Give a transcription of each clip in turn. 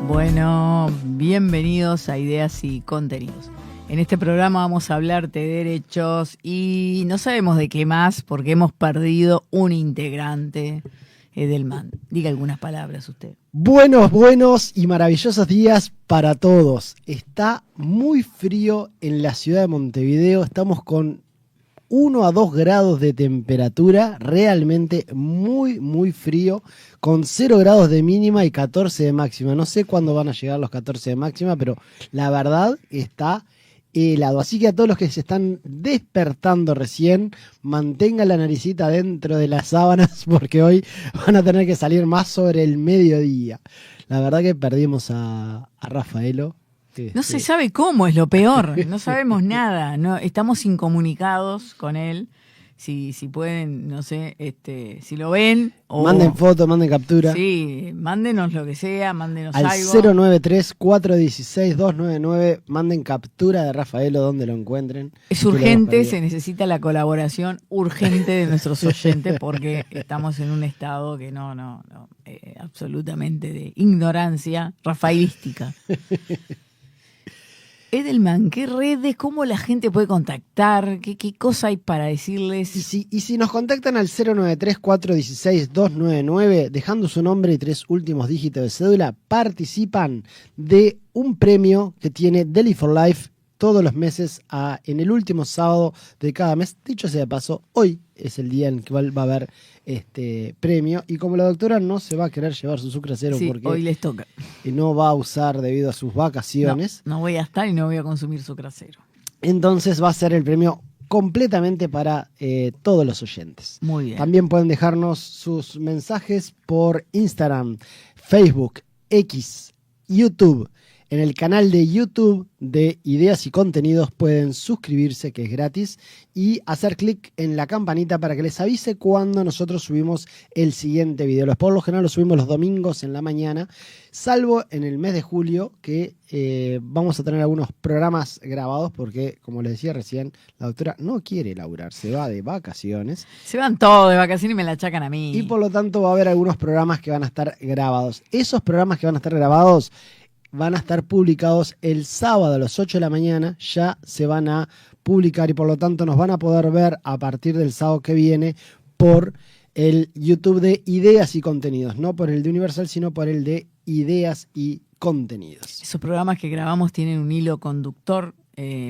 Bueno, bienvenidos a Ideas y Contenidos. En este programa vamos a hablarte de derechos y no sabemos de qué más porque hemos perdido un integrante, Edelman. Diga algunas palabras usted. Buenos y maravillosos días para todos. Está muy frío en la ciudad de Montevideo. Estamos con 1 a 2 grados de temperatura, realmente muy frío, con 0 grados de mínima y 14 de máxima. No sé cuándo van a llegar los 14 de máxima, pero la verdad está helado. Así que a todos los que se están despertando recién, mantengan la naricita dentro de las sábanas porque hoy van a tener que salir más sobre el mediodía. La verdad que perdimos a Rafaelo. No se sabe cómo, es lo peor. No sabemos nada. No, estamos incomunicados con él. Si pueden, no sé, si lo ven. O, manden foto, manden captura. Sí, mándenos lo que sea, mándenos al algo. 093-416-299, manden captura de Rafaelo donde lo encuentren. Es urgente, se necesita la colaboración urgente de nuestros oyentes porque estamos en un estado que no absolutamente de ignorancia rafaelística. Edelman, ¿qué redes? ¿Cómo la gente puede contactar? ¿Qué cosa hay para decirles? Y si nos contactan al 093-416-299, dejando su nombre y 3 últimos dígitos de cédula, participan de un premio que tiene Deli for Life todos los meses en el último sábado de cada mes. Dicho sea de paso, hoy es el día en el que va a haber este premio. Y como la doctora no se va a querer llevar su sucracero porque hoy les toca. No va a usar debido a sus vacaciones. No voy a estar y no voy a consumir sucracero. Entonces va a ser el premio completamente para todos los oyentes. Muy bien. También pueden dejarnos sus mensajes por Instagram, Facebook, X, YouTube. En el canal de YouTube de Ideas y Contenidos pueden suscribirse, que es gratis, y hacer clic en la campanita para que les avise cuando nosotros subimos el siguiente video. Por lo general lo subimos los domingos en la mañana, salvo en el mes de julio, que vamos a tener algunos programas grabados porque, como les decía recién, la doctora no quiere laburar, se va de vacaciones. Se van todos de vacaciones y me la achacan a mí. Y por lo tanto va a haber algunos programas que van a estar grabados. Esos programas que van a estar grabados van a estar publicados el sábado a las 8 de la mañana, ya se van a publicar y por lo tanto nos van a poder ver a partir del sábado que viene por el YouTube de Ideas y Contenidos, no por el de Universal, sino por el de Ideas y Contenidos. Esos programas que grabamos tienen un hilo conductor,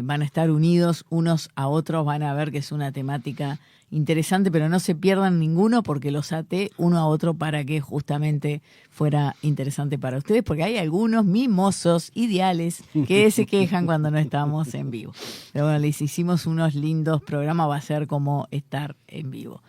van a estar unidos unos a otros, van a ver que es una temática interesante, pero no se pierdan ninguno porque los até uno a otro para que justamente fuera interesante para ustedes, porque hay algunos mimosos ideales que se quejan cuando no estamos en vivo. Pero bueno, les hicimos unos lindos programas, va a ser como estar en vivo.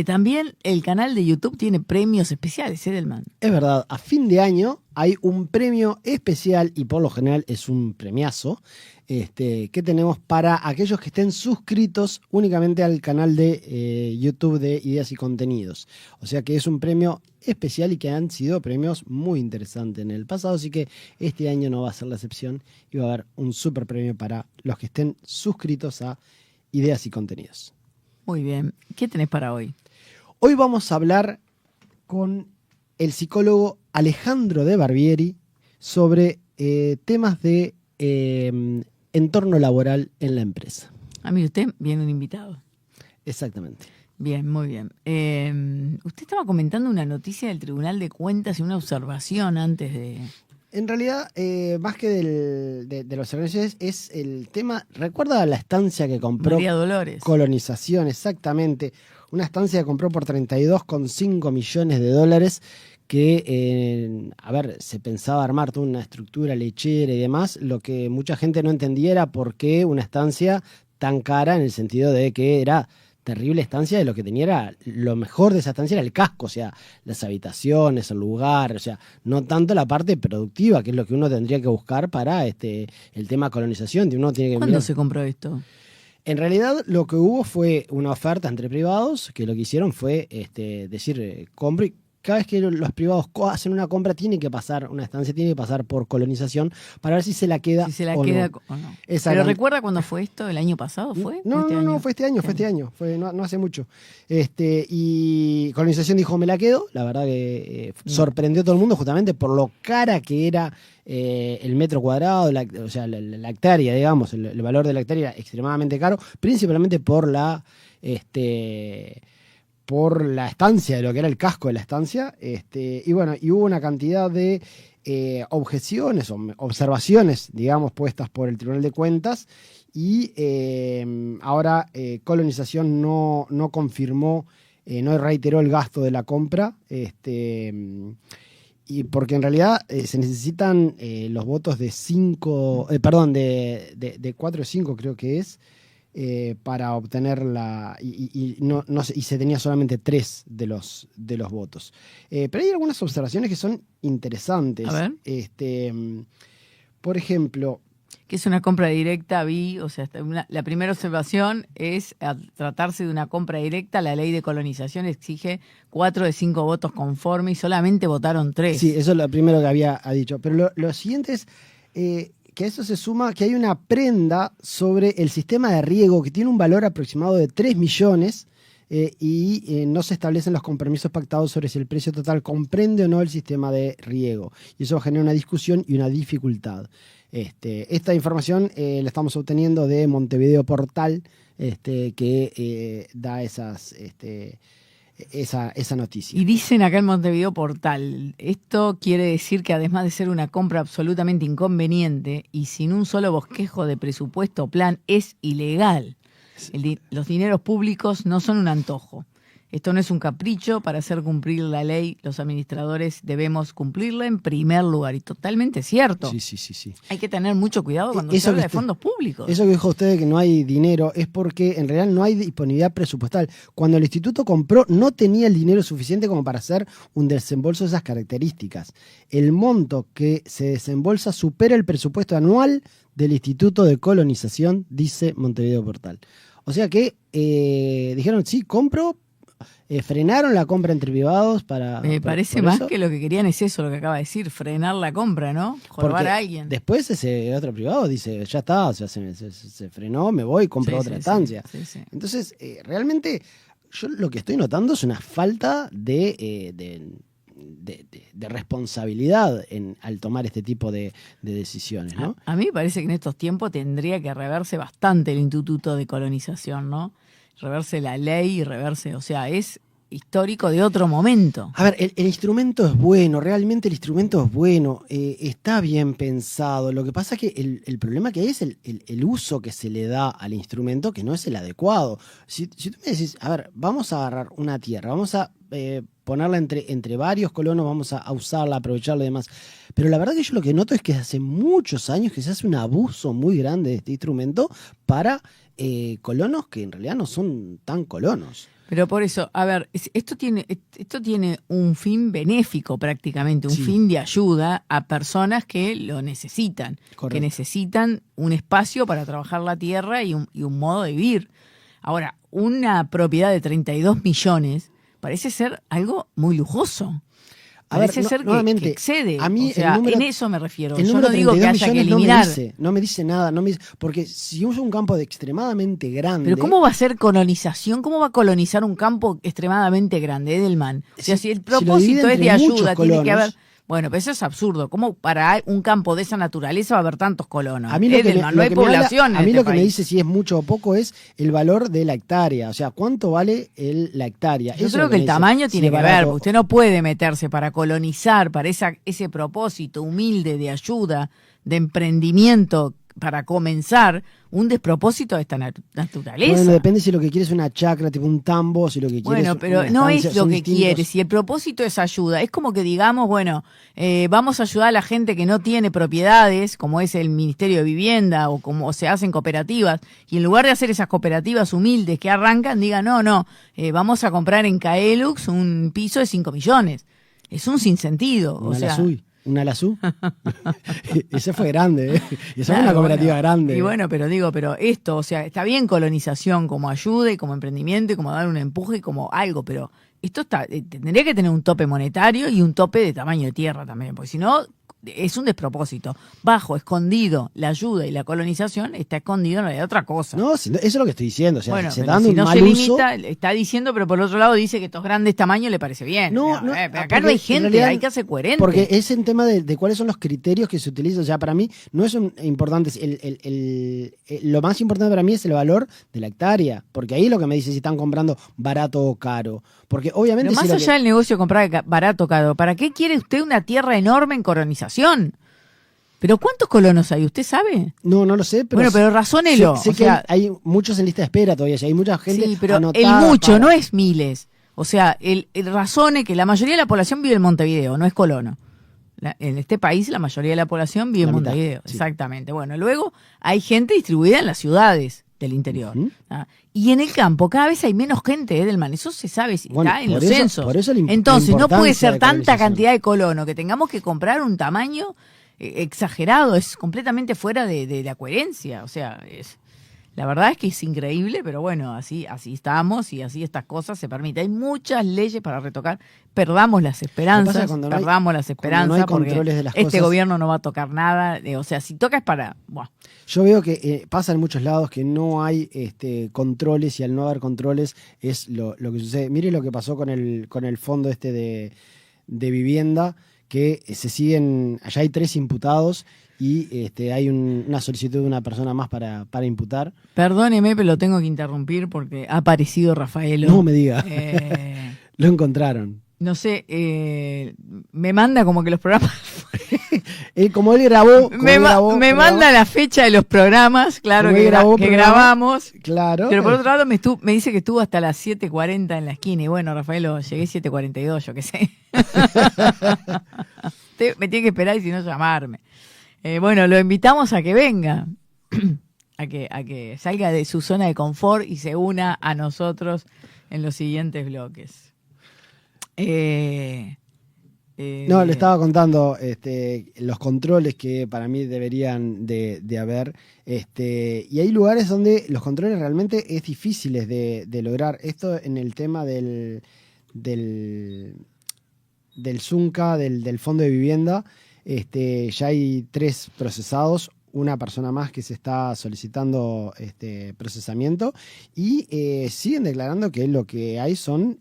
También el canal de YouTube tiene premios especiales, Edelman. Es verdad, a fin de año hay un premio especial y por lo general es un premiazo que tenemos para aquellos que estén suscritos únicamente al canal de YouTube de Ideas y Contenidos. O sea que es un premio especial y que han sido premios muy interesantes en el pasado, así que este año no va a ser la excepción y va a haber un super premio para los que estén suscritos a Ideas y Contenidos. Muy bien. ¿Qué tenés para hoy? Hoy vamos a hablar con el psicólogo Alejandro de Barbieri sobre temas de entorno laboral en la empresa. Mire usted, viene un invitado. Exactamente. Bien, muy bien. Usted estaba comentando una noticia del Tribunal de Cuentas y una observación antes de... En realidad, más que de los organizaciones, es el tema. ¿Recuerda la estancia que compró? María Dolores. Colonización, exactamente. Una estancia que compró por $32,5 millones que, se pensaba armar toda una estructura lechera y demás. Lo que mucha gente no entendía era por qué una estancia tan cara, en el sentido de que era terrible estancia, de lo que tenía era lo mejor de esa estancia era el casco, o sea, las habitaciones, el lugar, o sea, no tanto la parte productiva, que es lo que uno tendría que buscar para el tema colonización. Uno tiene que ¿Cuándo se compró esto? En realidad lo que hubo fue una oferta entre privados, que lo que hicieron fue decir, compro y cada vez que los privados hacen una compra, tiene que pasar una estancia, tiene que pasar por colonización para ver si se la queda, si se la o queda no. o no. Exacto. Pero ¿recuerda cuándo fue esto? ¿El año pasado fue? No, fue este año, fue no hace mucho. Y colonización dijo, me la quedo. La verdad que sorprendió a todo el mundo justamente por lo cara que era el metro cuadrado, o sea, la hectárea, digamos, el valor de la hectárea era extremadamente caro, principalmente por la estancia, de lo que era el casco de la estancia. Y bueno, y hubo una cantidad de objeciones o observaciones, digamos, puestas por el Tribunal de Cuentas, y ahora Colonización no confirmó, no reiteró el gasto de la compra, y porque en realidad se necesitan los votos de 4 o 5 creo que es, para obtener y se tenía solamente 3 de los votos. Pero hay algunas observaciones que son interesantes. A ver. Por ejemplo, Que es una compra directa, o sea, la primera observación es, al tratarse de una compra directa, la ley de colonización exige 4 de 5 votos conforme y solamente votaron 3. Sí, eso es lo primero que había dicho. Pero lo siguiente es que a eso se suma que hay una prenda sobre el sistema de riego que tiene un valor aproximado de 3 millones y no se establecen los compromisos pactados sobre si el precio total comprende o no el sistema de riego. Y eso genera una discusión y una dificultad. Esta información la estamos obteniendo de Montevideo Portal, que da esa noticia. Y dicen acá en Montevideo Portal, esto quiere decir que además de ser una compra absolutamente inconveniente y sin un solo bosquejo de presupuesto o plan, es ilegal. Los dineros públicos no son un antojo. Esto no es un capricho. Para hacer cumplir la ley, los administradores debemos cumplirla en primer lugar. Y totalmente cierto. Sí. Hay que tener mucho cuidado cuando se habla de fondos públicos. Eso que dijo usted de que no hay dinero es porque en realidad no hay disponibilidad presupuestal. Cuando el instituto compró, no tenía el dinero suficiente como para hacer un desembolso de esas características. El monto que se desembolsa supera el presupuesto anual del Instituto de Colonización, dice Montevideo Portal. O sea que dijeron, sí, compro. Frenaron la compra entre privados para... Me parece por más eso, que lo que querían es eso, lo que acaba de decir, frenar la compra, ¿no? Jorobar a alguien. Después ese otro privado dice, ya está, o sea, se frenó, me voy, compro otra estancia. Sí. Entonces, realmente, yo lo que estoy notando es una falta de responsabilidad al tomar este tipo de decisiones, ¿no? A mí me parece que en estos tiempos tendría que reverse bastante el Instituto de Colonización, ¿no? Reverse la ley y reverse, o sea, es histórico de otro momento. A ver, el instrumento es bueno, realmente el instrumento es bueno, está bien pensado. Lo que pasa es que el problema que hay es el uso que se le da al instrumento, que no es el adecuado. Si tú me decís, a ver, vamos a agarrar una tierra, vamos a ponerla entre varios colonos, vamos a usarla, aprovecharla y demás. Pero la verdad que yo lo que noto es que hace muchos años que se hace un abuso muy grande de este instrumento para colonos que en realidad no son tan colonos. Pero por eso, a ver, esto tiene un fin benéfico prácticamente, un fin de ayuda a personas que lo necesitan. Correcto. Que necesitan un espacio para trabajar la tierra y un modo de vivir. Ahora, una propiedad de 32 millones parece ser algo muy lujoso. Parece ser que excede. A mí, o sea, en eso me refiero. Yo no digo que haya que eliminar. No me dice nada, porque si usa un campo extremadamente grande. Pero ¿cómo va a ser colonización? ¿Cómo va a colonizar un campo extremadamente grande, Edelman? O sea, si el propósito es de ayuda, tiene que haber. Bueno, pero eso es absurdo. ¿Cómo para un campo de esa naturaleza va a haber tantos colonos? A mí lo que me dice si es mucho o poco es el valor de la hectárea. O sea, ¿cuánto vale la hectárea? Yo creo que el tamaño tiene que ver. Usted no puede meterse para colonizar, para ese propósito humilde de ayuda, de emprendimiento, para comenzar un despropósito de esta naturaleza. Bueno, depende si lo que quiere es una chacra, tipo un tambo, si lo que quiere es pero no es lo que quiere. Si el propósito es ayuda, es como que digamos, bueno, vamos a ayudar a la gente que no tiene propiedades, como es el Ministerio de Vivienda o como se hacen cooperativas, y en lugar de hacer esas cooperativas humildes que arrancan, digan, no, vamos a comprar en Caelux un piso de 5 millones. Es un sinsentido. ¿Una Lazú? Ese fue grande, Esa fue una cooperativa grande. Y bueno, pero esto, o sea, está bien colonización como ayuda y como emprendimiento y como dar un empuje y como algo, pero tendría que tener un tope monetario y un tope de tamaño de tierra también, porque si no es un despropósito. Bajo, escondido, la ayuda y la colonización está escondido en realidad otra cosa. No, eso es lo que estoy diciendo. O sea, Bueno, se pero está dando si un no mal se uso. limita, está diciendo, pero por otro lado dice que estos grandes tamaños le parece bien. No, Pero acá porque no hay en gente, realidad- hay que ser coherente. Porque es en tema de cuáles son los criterios que se utilizan. O sea, para mí no es importante. Lo más importante para mí es el valor de la hectárea. Porque ahí es lo que me dice si están comprando barato o caro. Porque obviamente. Pero más si lo allá del negocio de comprar barato o caro, ¿para qué quiere usted una tierra enorme en colonización? ¿Pero cuántos colonos hay? ¿Usted sabe? No lo sé, pero. Bueno, pero razónelo. Sé O que sea, hay muchos en lista de espera todavía. Hay mucha gente. sí, pero el anotada mucho para- no es miles. O sea, el razone que la mayoría de la población vive en Montevideo, no es colono. En este país la mayoría de la población vive La en mitad, Montevideo, sí. exactamente. Bueno, luego hay gente distribuida en las ciudades del interior. Ujú. Y en el campo cada vez hay menos gente, Edelman, eso se sabe, Bueno, está en por los eso- censos. por eso la Entonces, no puede importancia ser de tanta colonización. cantidad de colonos que tengamos que comprar un tamaño exagerado, es completamente fuera de la coherencia. O sea, la verdad es que es increíble, pero bueno, así estamos y así estas cosas se permiten. Hay muchas leyes para retocar. Perdamos las Lo que pasa esperanzas, es cuando no hay- perdamos las cuando esperanzas, no hay porque controles de las este cosas- gobierno no va a tocar nada. O sea, si toca es para... Buah. Yo veo que pasa en muchos lados que no hay controles y al no haber controles es lo que sucede. Mire lo que pasó con el fondo de vivienda, que se siguen, allá hay 3 imputados y hay una solicitud de una persona más para imputar. Perdóneme, pero lo tengo que interrumpir porque ha aparecido Rafaelo. No me diga, Eh, lo encontraron. no sé, me manda como que los programas... Como él grabó, me manda la fecha de los programas, claro, Como que, él grabó que programa, grabamos. claro. Pero por otro lado me dice que estuvo hasta las 7:40 en la esquina. Y bueno, Rafaelo, llegué 7:42, yo qué sé. Me tiene que esperar y si no llamarme. Bueno, lo invitamos a que venga. a que salga de su zona de confort y se una a nosotros en los siguientes bloques. No, le estaba contando los controles que para mí deberían de haber. Y hay lugares donde los controles realmente es difíciles de lograr. Esto en el tema del Zunca, del Fondo de Vivienda. Ya hay 3 procesados, una persona más que se está solicitando procesamiento y siguen declarando que lo que hay son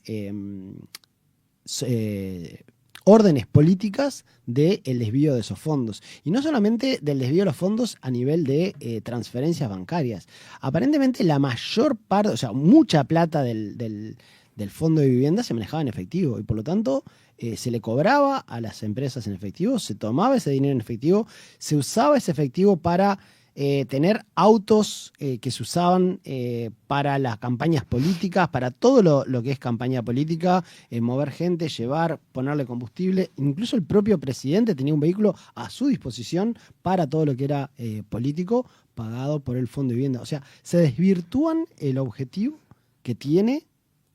órdenes políticas del desvío de esos fondos. Y no solamente del desvío de los fondos a nivel de transferencias bancarias. Aparentemente la mayor parte, o sea, mucha plata del fondo de vivienda se manejaba en efectivo y por lo tanto se le cobraba a las empresas en efectivo, se tomaba ese dinero en efectivo, se usaba ese efectivo para tener autos que se usaban para las campañas políticas, para todo lo que es campaña política, mover gente, llevar, ponerle combustible. Incluso el propio presidente tenía un vehículo a su disposición para todo lo que era político, pagado por el Fondo de Vivienda. O sea, se desvirtúan el objetivo que tiene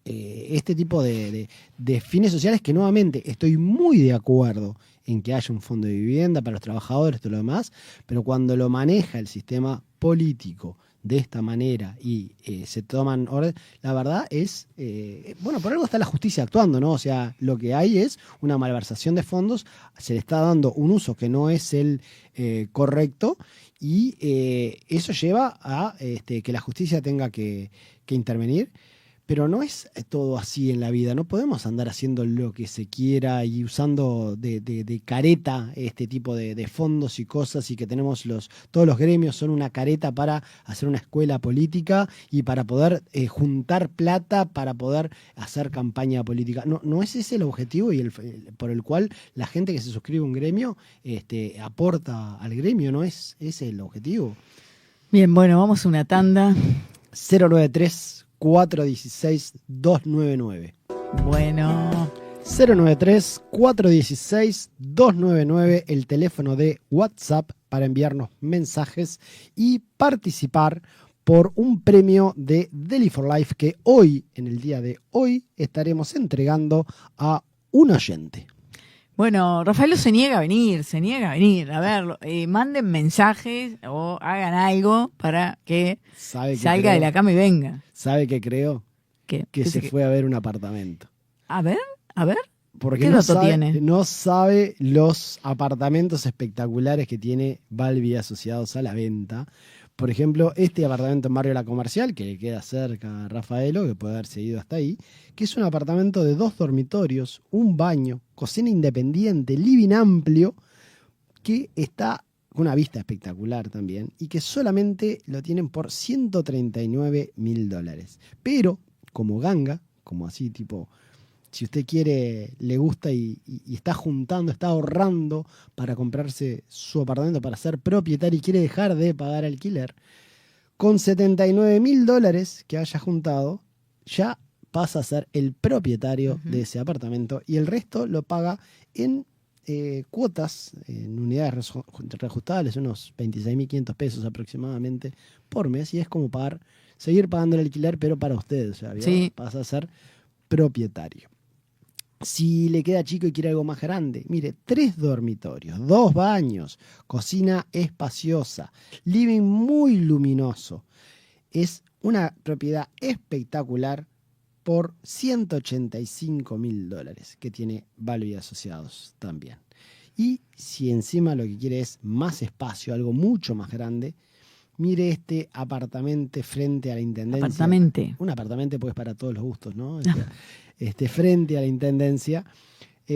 este tipo de fines sociales, que nuevamente estoy muy de acuerdo en que haya un fondo de vivienda para los trabajadores, todo lo demás, pero cuando lo maneja el sistema político de esta manera y se toman órdenes, la verdad es, bueno, por algo está la justicia actuando, ¿no? O sea, lo que hay es una malversación de fondos, se le está dando un uso que no es el correcto y eso lleva a que la justicia tenga que intervenir. Pero no es todo así en la vida, no podemos andar haciendo lo que se quiera y usando de careta este tipo de fondos y cosas, y que tenemos todos los gremios son una careta para hacer una escuela política y para poder juntar plata para poder hacer campaña política. No es ese el objetivo y por el cual la gente que se suscribe a un gremio aporta al gremio, no es ese el objetivo. Bien, bueno, vamos a una tanda. 093-416-299. Bueno. 093-416-299, el teléfono de WhatsApp para enviarnos mensajes y participar por un premio de Deli for Life que hoy, en el día de hoy, estaremos entregando a un oyente. Bueno, Rafaelo se niega a venir. A ver, manden mensajes o hagan algo para que salga de la cama y venga. ¿Sabe qué creo? ¿Qué? Que se fue a ver un apartamento. A ver, a ver. Porque ¿Qué dato tiene? no sabe los apartamentos espectaculares que tiene Balbi Asociados a la venta. Por ejemplo, este apartamento en Barrio La Comercial, que le queda cerca a Rafaelo, que puede haberse ido hasta ahí, que es un apartamento de 2 dormitorios, un baño, cocina independiente, living amplio, que está con una vista espectacular también, y que solamente lo tienen por $139.000. Pero, como ganga, como así tipo... Si usted quiere, le gusta y está juntando, está ahorrando para comprarse su apartamento, para ser propietario y quiere dejar de pagar alquiler, con $79.000 que haya juntado, ya pasa a ser el propietario de ese apartamento y el resto lo paga en cuotas, en unidades reajustables, unos 26.500 pesos aproximadamente por mes, y es como seguir pagando el alquiler, pero para usted, o sea, Sí. pasa a ser propietario. Si le queda chico y quiere algo más grande, mire, 3 dormitorios, 2 baños, cocina espaciosa, living muy luminoso. Es una propiedad espectacular por $185.000 que tiene Balbi Asociados también. Y si encima lo que quiere es más espacio, algo mucho más grande, mire este apartamento frente a la Intendencia. Un apartamento pues para todos los gustos, ¿no? Frente a la Intendencia,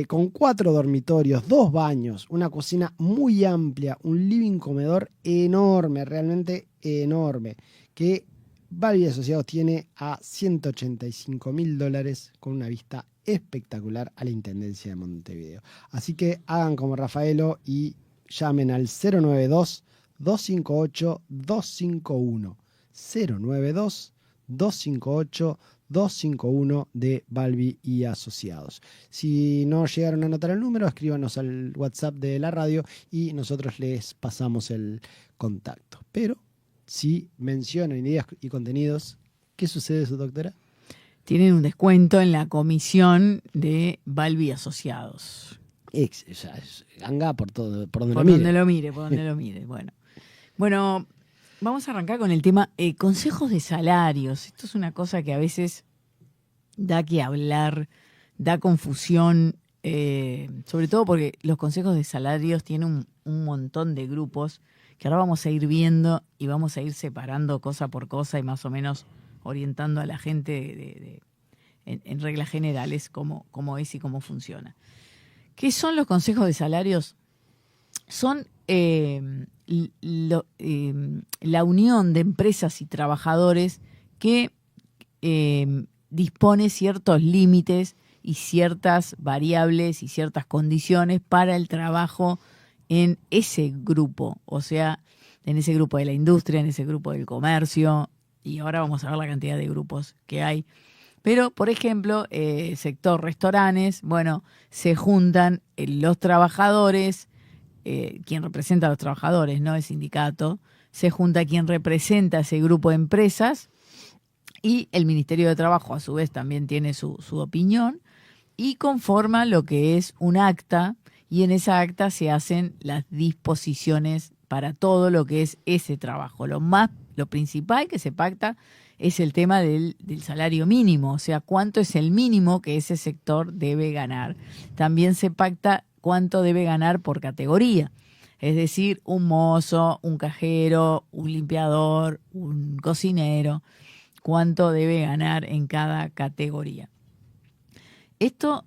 con 4 dormitorios, 2 baños, una cocina muy amplia, un living comedor enorme, realmente enorme, que Balbi Asociados tiene a $185.000 con una vista espectacular a la Intendencia de Montevideo. Así que hagan como Rafaelo y llamen al 092-258-251. 092-258-251 de Balbi y Asociados. Si no llegaron a anotar el número, escríbanos al WhatsApp de la radio y nosotros les pasamos el contacto. Pero si mencionan ideas y contenidos, ¿qué sucede, su doctora? Tienen un descuento en la comisión de Balbi Asociados. Es ganga por todo, por donde por lo donde lo mire. Por donde lo mire. Bueno, vamos a arrancar con el tema consejos de salarios. Esto es una cosa que a veces da que hablar, da confusión, sobre todo porque los consejos de salarios tienen un montón de grupos que ahora vamos a ir viendo y vamos a ir separando cosa por cosa y más o menos orientando a la gente en reglas generales cómo es y cómo funciona. ¿Qué son los consejos de salarios? Son la unión de empresas y trabajadores que dispone ciertos límites y ciertas variables y ciertas condiciones para el trabajo en ese grupo, o sea, en ese grupo de la industria, en ese grupo del comercio, y ahora vamos a ver la cantidad de grupos que hay. Pero, por ejemplo, sector restaurantes, bueno, se juntan los trabajadores, quien representa a los trabajadores, no el sindicato, se junta quien representa a ese grupo de empresas y el Ministerio de Trabajo a su vez también tiene su opinión y conforma lo que es un acta y en esa acta se hacen las disposiciones para todo lo que es ese trabajo. Lo principal que se pacta es el tema del salario mínimo, o sea, cuánto es el mínimo que ese sector debe ganar. También se pacta cuánto debe ganar por categoría, es decir, un mozo, un cajero, un limpiador, un cocinero, cuánto debe ganar en cada categoría. Esto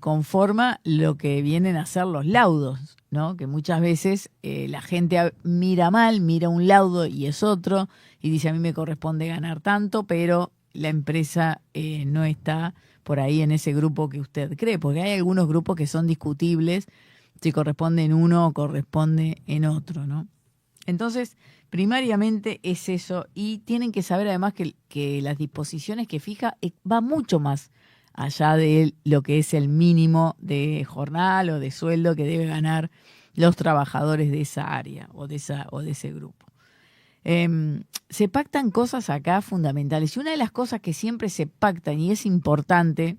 conforma lo que vienen a ser los laudos, ¿no? Que muchas veces la gente mira mal, mira un laudo y es otro, y dice a mí me corresponde ganar tanto, pero la empresa no está por ahí en ese grupo que usted cree, porque hay algunos grupos que son discutibles si corresponde en uno o corresponde en otro, ¿no? Entonces, primariamente es eso, y tienen que saber además que las disposiciones que fija va mucho más allá de lo que es el mínimo de jornal o de sueldo que debe ganar los trabajadores de esa área o de ese grupo. Se pactan cosas acá fundamentales y una de las cosas que siempre se pactan y es importante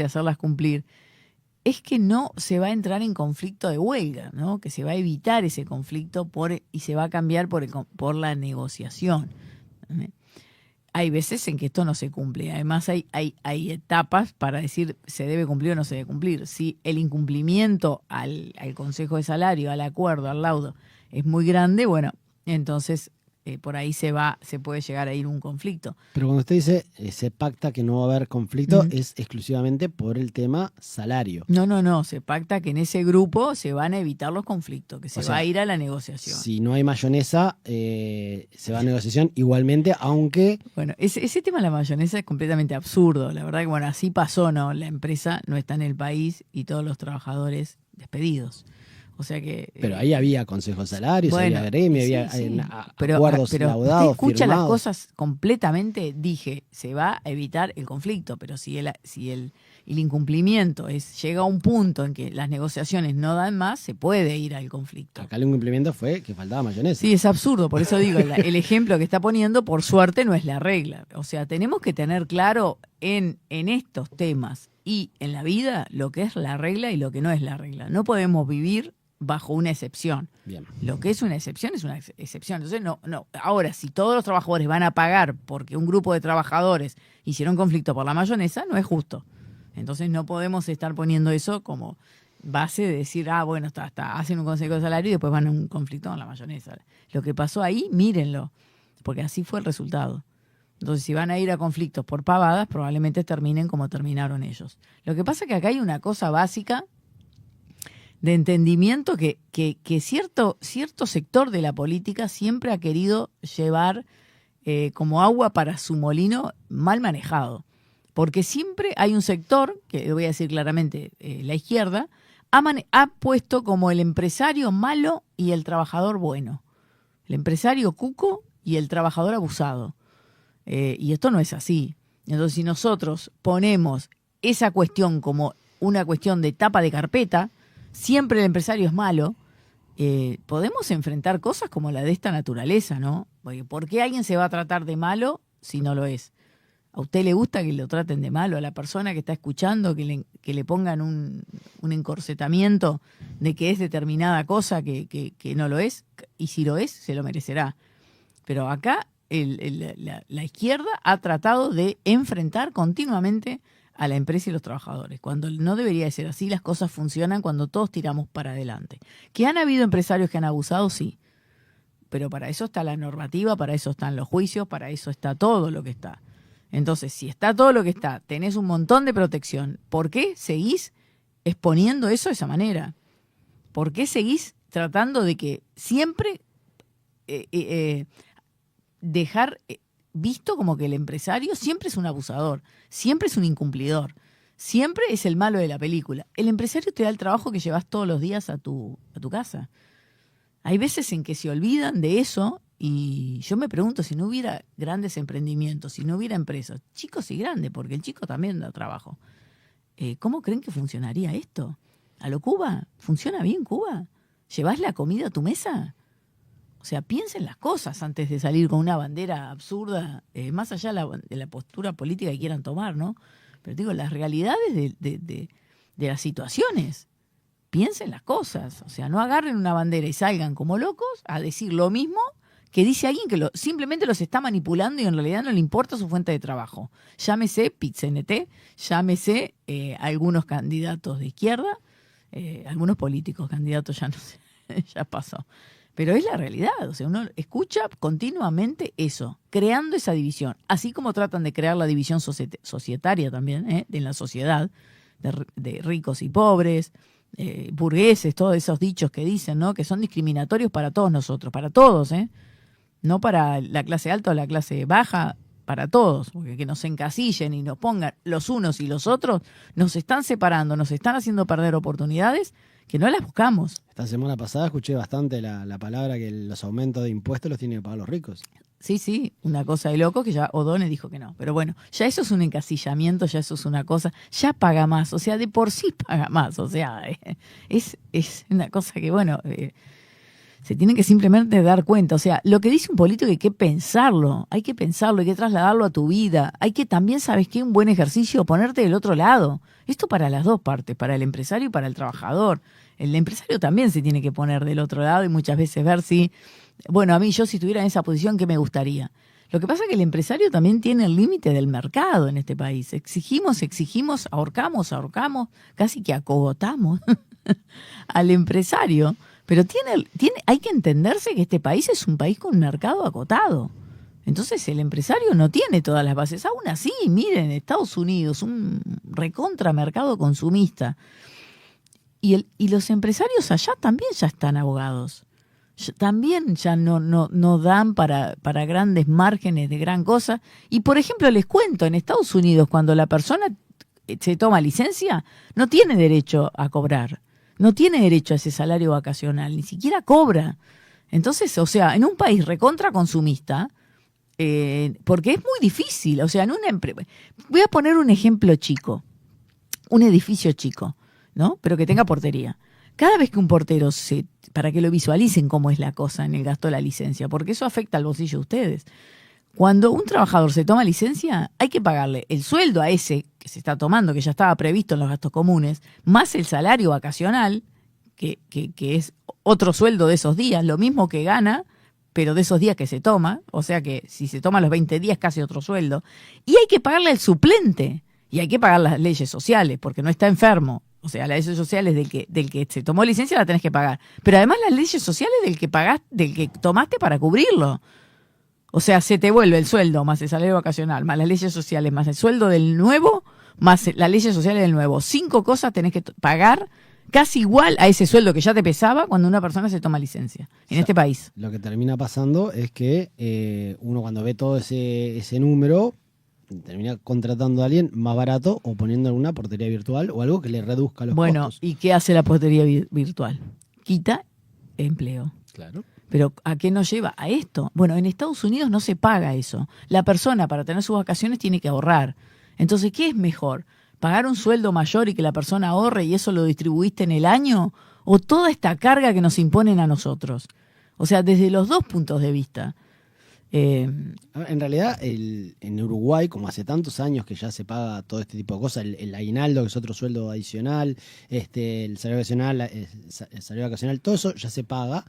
hacerlas cumplir es que no se va a entrar en conflicto de huelga, ¿no? Que se va a evitar ese conflicto y se va a cambiar por la negociación. hay veces en que esto no se cumple. Además hay etapas para decir se debe cumplir o no se debe cumplir. Si el incumplimiento al Consejo de Salario, al acuerdo, al laudo, es muy grande, bueno, entonces por ahí se puede llegar a ir un conflicto. Pero cuando usted dice se pacta que no va a haber conflicto, es exclusivamente por el tema salario. No, se pacta que en ese grupo se van a evitar los conflictos, que se va a ir a la negociación. Si no hay mayonesa, se va a negociación igualmente, aunque... Bueno, ese tema de la mayonesa es completamente absurdo. La verdad que, bueno, así pasó, ¿no? La empresa no está en el país y todos los trabajadores despedidos. O sea que... Pero ahí había consejos salarios, bueno, había gremio, sí, había pero, acuerdos laudados, usted escucha firmados. las cosas completamente, dije, se va a evitar el conflicto, pero si el incumplimiento llega a un punto en que las negociaciones no dan más, se puede ir al conflicto. Acá el incumplimiento fue que faltaba mayonesa. Sí, es absurdo, por eso digo, el ejemplo que está poniendo, por suerte, no es la regla. O sea, tenemos que tener claro en estos temas y en la vida lo que es la regla y lo que no es la regla. No podemos vivir bajo una excepción. Bien. Lo que es una excepción es una excepción. Entonces, no. Ahora, si todos los trabajadores van a pagar porque un grupo de trabajadores hicieron conflicto por la mayonesa, no es justo. Entonces, no podemos estar poniendo eso como base de decir, bueno, está, hacen un consejo de salario y después van a un conflicto con la mayonesa. Lo que pasó ahí, mírenlo, porque así fue el resultado. Entonces, si van a ir a conflictos por pavadas, probablemente terminen como terminaron ellos. Lo que pasa es que acá hay una cosa básica de entendimiento que cierto sector de la política siempre ha querido llevar como agua para su molino mal manejado. Porque siempre hay un sector, que lo voy a decir claramente, la izquierda, ha puesto como el empresario malo y el trabajador bueno. El empresario cuco y el trabajador abusado. Y esto no es así. Entonces, si nosotros ponemos esa cuestión como una cuestión de tapa de carpeta, siempre el empresario es malo, podemos enfrentar cosas como la de esta naturaleza, ¿no? Porque ¿por qué alguien se va a tratar de malo si no lo es? ¿A usted le gusta que lo traten de malo? ¿A la persona que está escuchando que le pongan un encorsetamiento de que es determinada cosa que no lo es? Y si lo es, se lo merecerá. Pero acá la izquierda ha tratado de enfrentar continuamente a la empresa y los trabajadores, cuando no debería de ser así. Las cosas funcionan cuando todos tiramos para adelante. ¿Que han habido empresarios que han abusado? Sí, pero para eso está la normativa, para eso están los juicios, para eso está todo lo que está. Entonces, si está todo lo que está, tenés un montón de protección, ¿por qué seguís exponiendo eso de esa manera? ¿Por qué seguís tratando de que siempre dejar visto como que el empresario siempre es un abusador, siempre es un incumplidor, siempre es el malo de la película? El empresario te da el trabajo que llevas todos los días a tu casa. Hay veces en que se olvidan de eso y yo me pregunto si no hubiera grandes emprendimientos, si no hubiera empresas, chicos y grandes, porque el chico también da trabajo. ¿Cómo creen que funcionaría esto? ¿A lo Cuba? ¿Funciona bien Cuba? ¿Llevás la comida a tu mesa? O sea, piensen las cosas antes de salir con una bandera absurda, más allá de la postura política que quieran tomar, ¿no? Pero digo, las realidades de las situaciones. Piensen las cosas. O sea, no agarren una bandera y salgan como locos a decir lo mismo que dice alguien que simplemente los está manipulando y en realidad no le importa su fuente de trabajo. Llámese PIT-CNT, llámese algunos candidatos de izquierda, algunos políticos candidatos, ya no sé, ya pasó. Pero es la realidad, o sea, uno escucha continuamente eso, creando esa división, así como tratan de crear la división societaria también, en la sociedad, de ricos y pobres, burgueses, todos esos dichos que dicen, ¿no? Que son discriminatorios para todos nosotros, para todos, no para la clase alta o la clase baja, para todos, porque que nos encasillen y nos pongan los unos y los otros, nos están separando, nos están haciendo perder oportunidades que no las buscamos. Esta semana pasada escuché bastante la palabra que los aumentos de impuestos los tienen que pagar los ricos. Sí, una cosa de loco que ya O'Donnell dijo que no. Pero bueno, ya eso es un encasillamiento, ya eso es una cosa, ya paga más, o sea, de por sí paga más, o sea, es una cosa que, bueno, se tienen que simplemente dar cuenta. O sea, lo que dice un político hay que pensarlo, hay que trasladarlo a tu vida. Hay que también, ¿sabes qué? Un buen ejercicio, ponerte del otro lado. Esto para las dos partes, para el empresario y para el trabajador. El empresario también se tiene que poner del otro lado y muchas veces ver si, bueno, a mí yo si estuviera en esa posición, ¿qué me gustaría? Lo que pasa es que el empresario también tiene el límite del mercado en este país. Exigimos, ahorcamos, casi que acogotamos al empresario. Pero hay que entenderse que este país es un país con un mercado acotado. Entonces el empresario no tiene todas las bases. Aún así, miren, Estados Unidos, un recontramercado consumista. Y los empresarios allá también ya están abogados. También ya no dan para grandes márgenes de gran cosa. Y por ejemplo, les cuento, en Estados Unidos, cuando la persona se toma licencia, no tiene derecho a cobrar. No tiene derecho a ese salario vacacional, ni siquiera cobra. Entonces, o sea, en un país recontra consumista, porque es muy difícil, o sea, en una empresa. Voy a poner un ejemplo chico, un edificio chico, ¿no? Pero que tenga portería. Cada vez que un portero para que lo visualicen cómo es la cosa en el gasto de la licencia, porque eso afecta al bolsillo de ustedes. Cuando un trabajador se toma licencia, hay que pagarle el sueldo a ese que se está tomando, que ya estaba previsto en los gastos comunes, más el salario vacacional, que es otro sueldo de esos días, lo mismo que gana, pero de esos días que se toma, o sea que si se toma los 20 días, casi otro sueldo. Y hay que pagarle al suplente, y hay que pagar las leyes sociales, porque no está enfermo. O sea, las leyes sociales del que se tomó licencia la tenés que pagar. Pero además las leyes sociales del que tomaste para cubrirlo. O sea, se te vuelve el sueldo más el salario vacacional, más las leyes sociales, más el sueldo del nuevo, más las leyes sociales del nuevo. 5 cosas tenés que pagar casi igual a ese sueldo que ya te pesaba cuando una persona se toma licencia en este país. Lo que termina pasando es que uno cuando ve todo ese número termina contratando a alguien más barato o poniendo alguna portería virtual o algo que le reduzca los costos. Bueno, ¿y qué hace la portería virtual? Quita empleo. Claro. ¿Pero a qué nos lleva? A esto. Bueno, en Estados Unidos no se paga eso. La persona para tener sus vacaciones tiene que ahorrar. Entonces, ¿qué es mejor? ¿Pagar un sueldo mayor y que la persona ahorre y eso lo distribuiste en el año? ¿O toda esta carga que nos imponen a nosotros? O sea, desde los dos puntos de vista. En realidad, en Uruguay, como hace tantos años que ya se paga todo este tipo de cosas, el aguinaldo, que es otro sueldo adicional, el salario vacacional, todo eso ya se paga.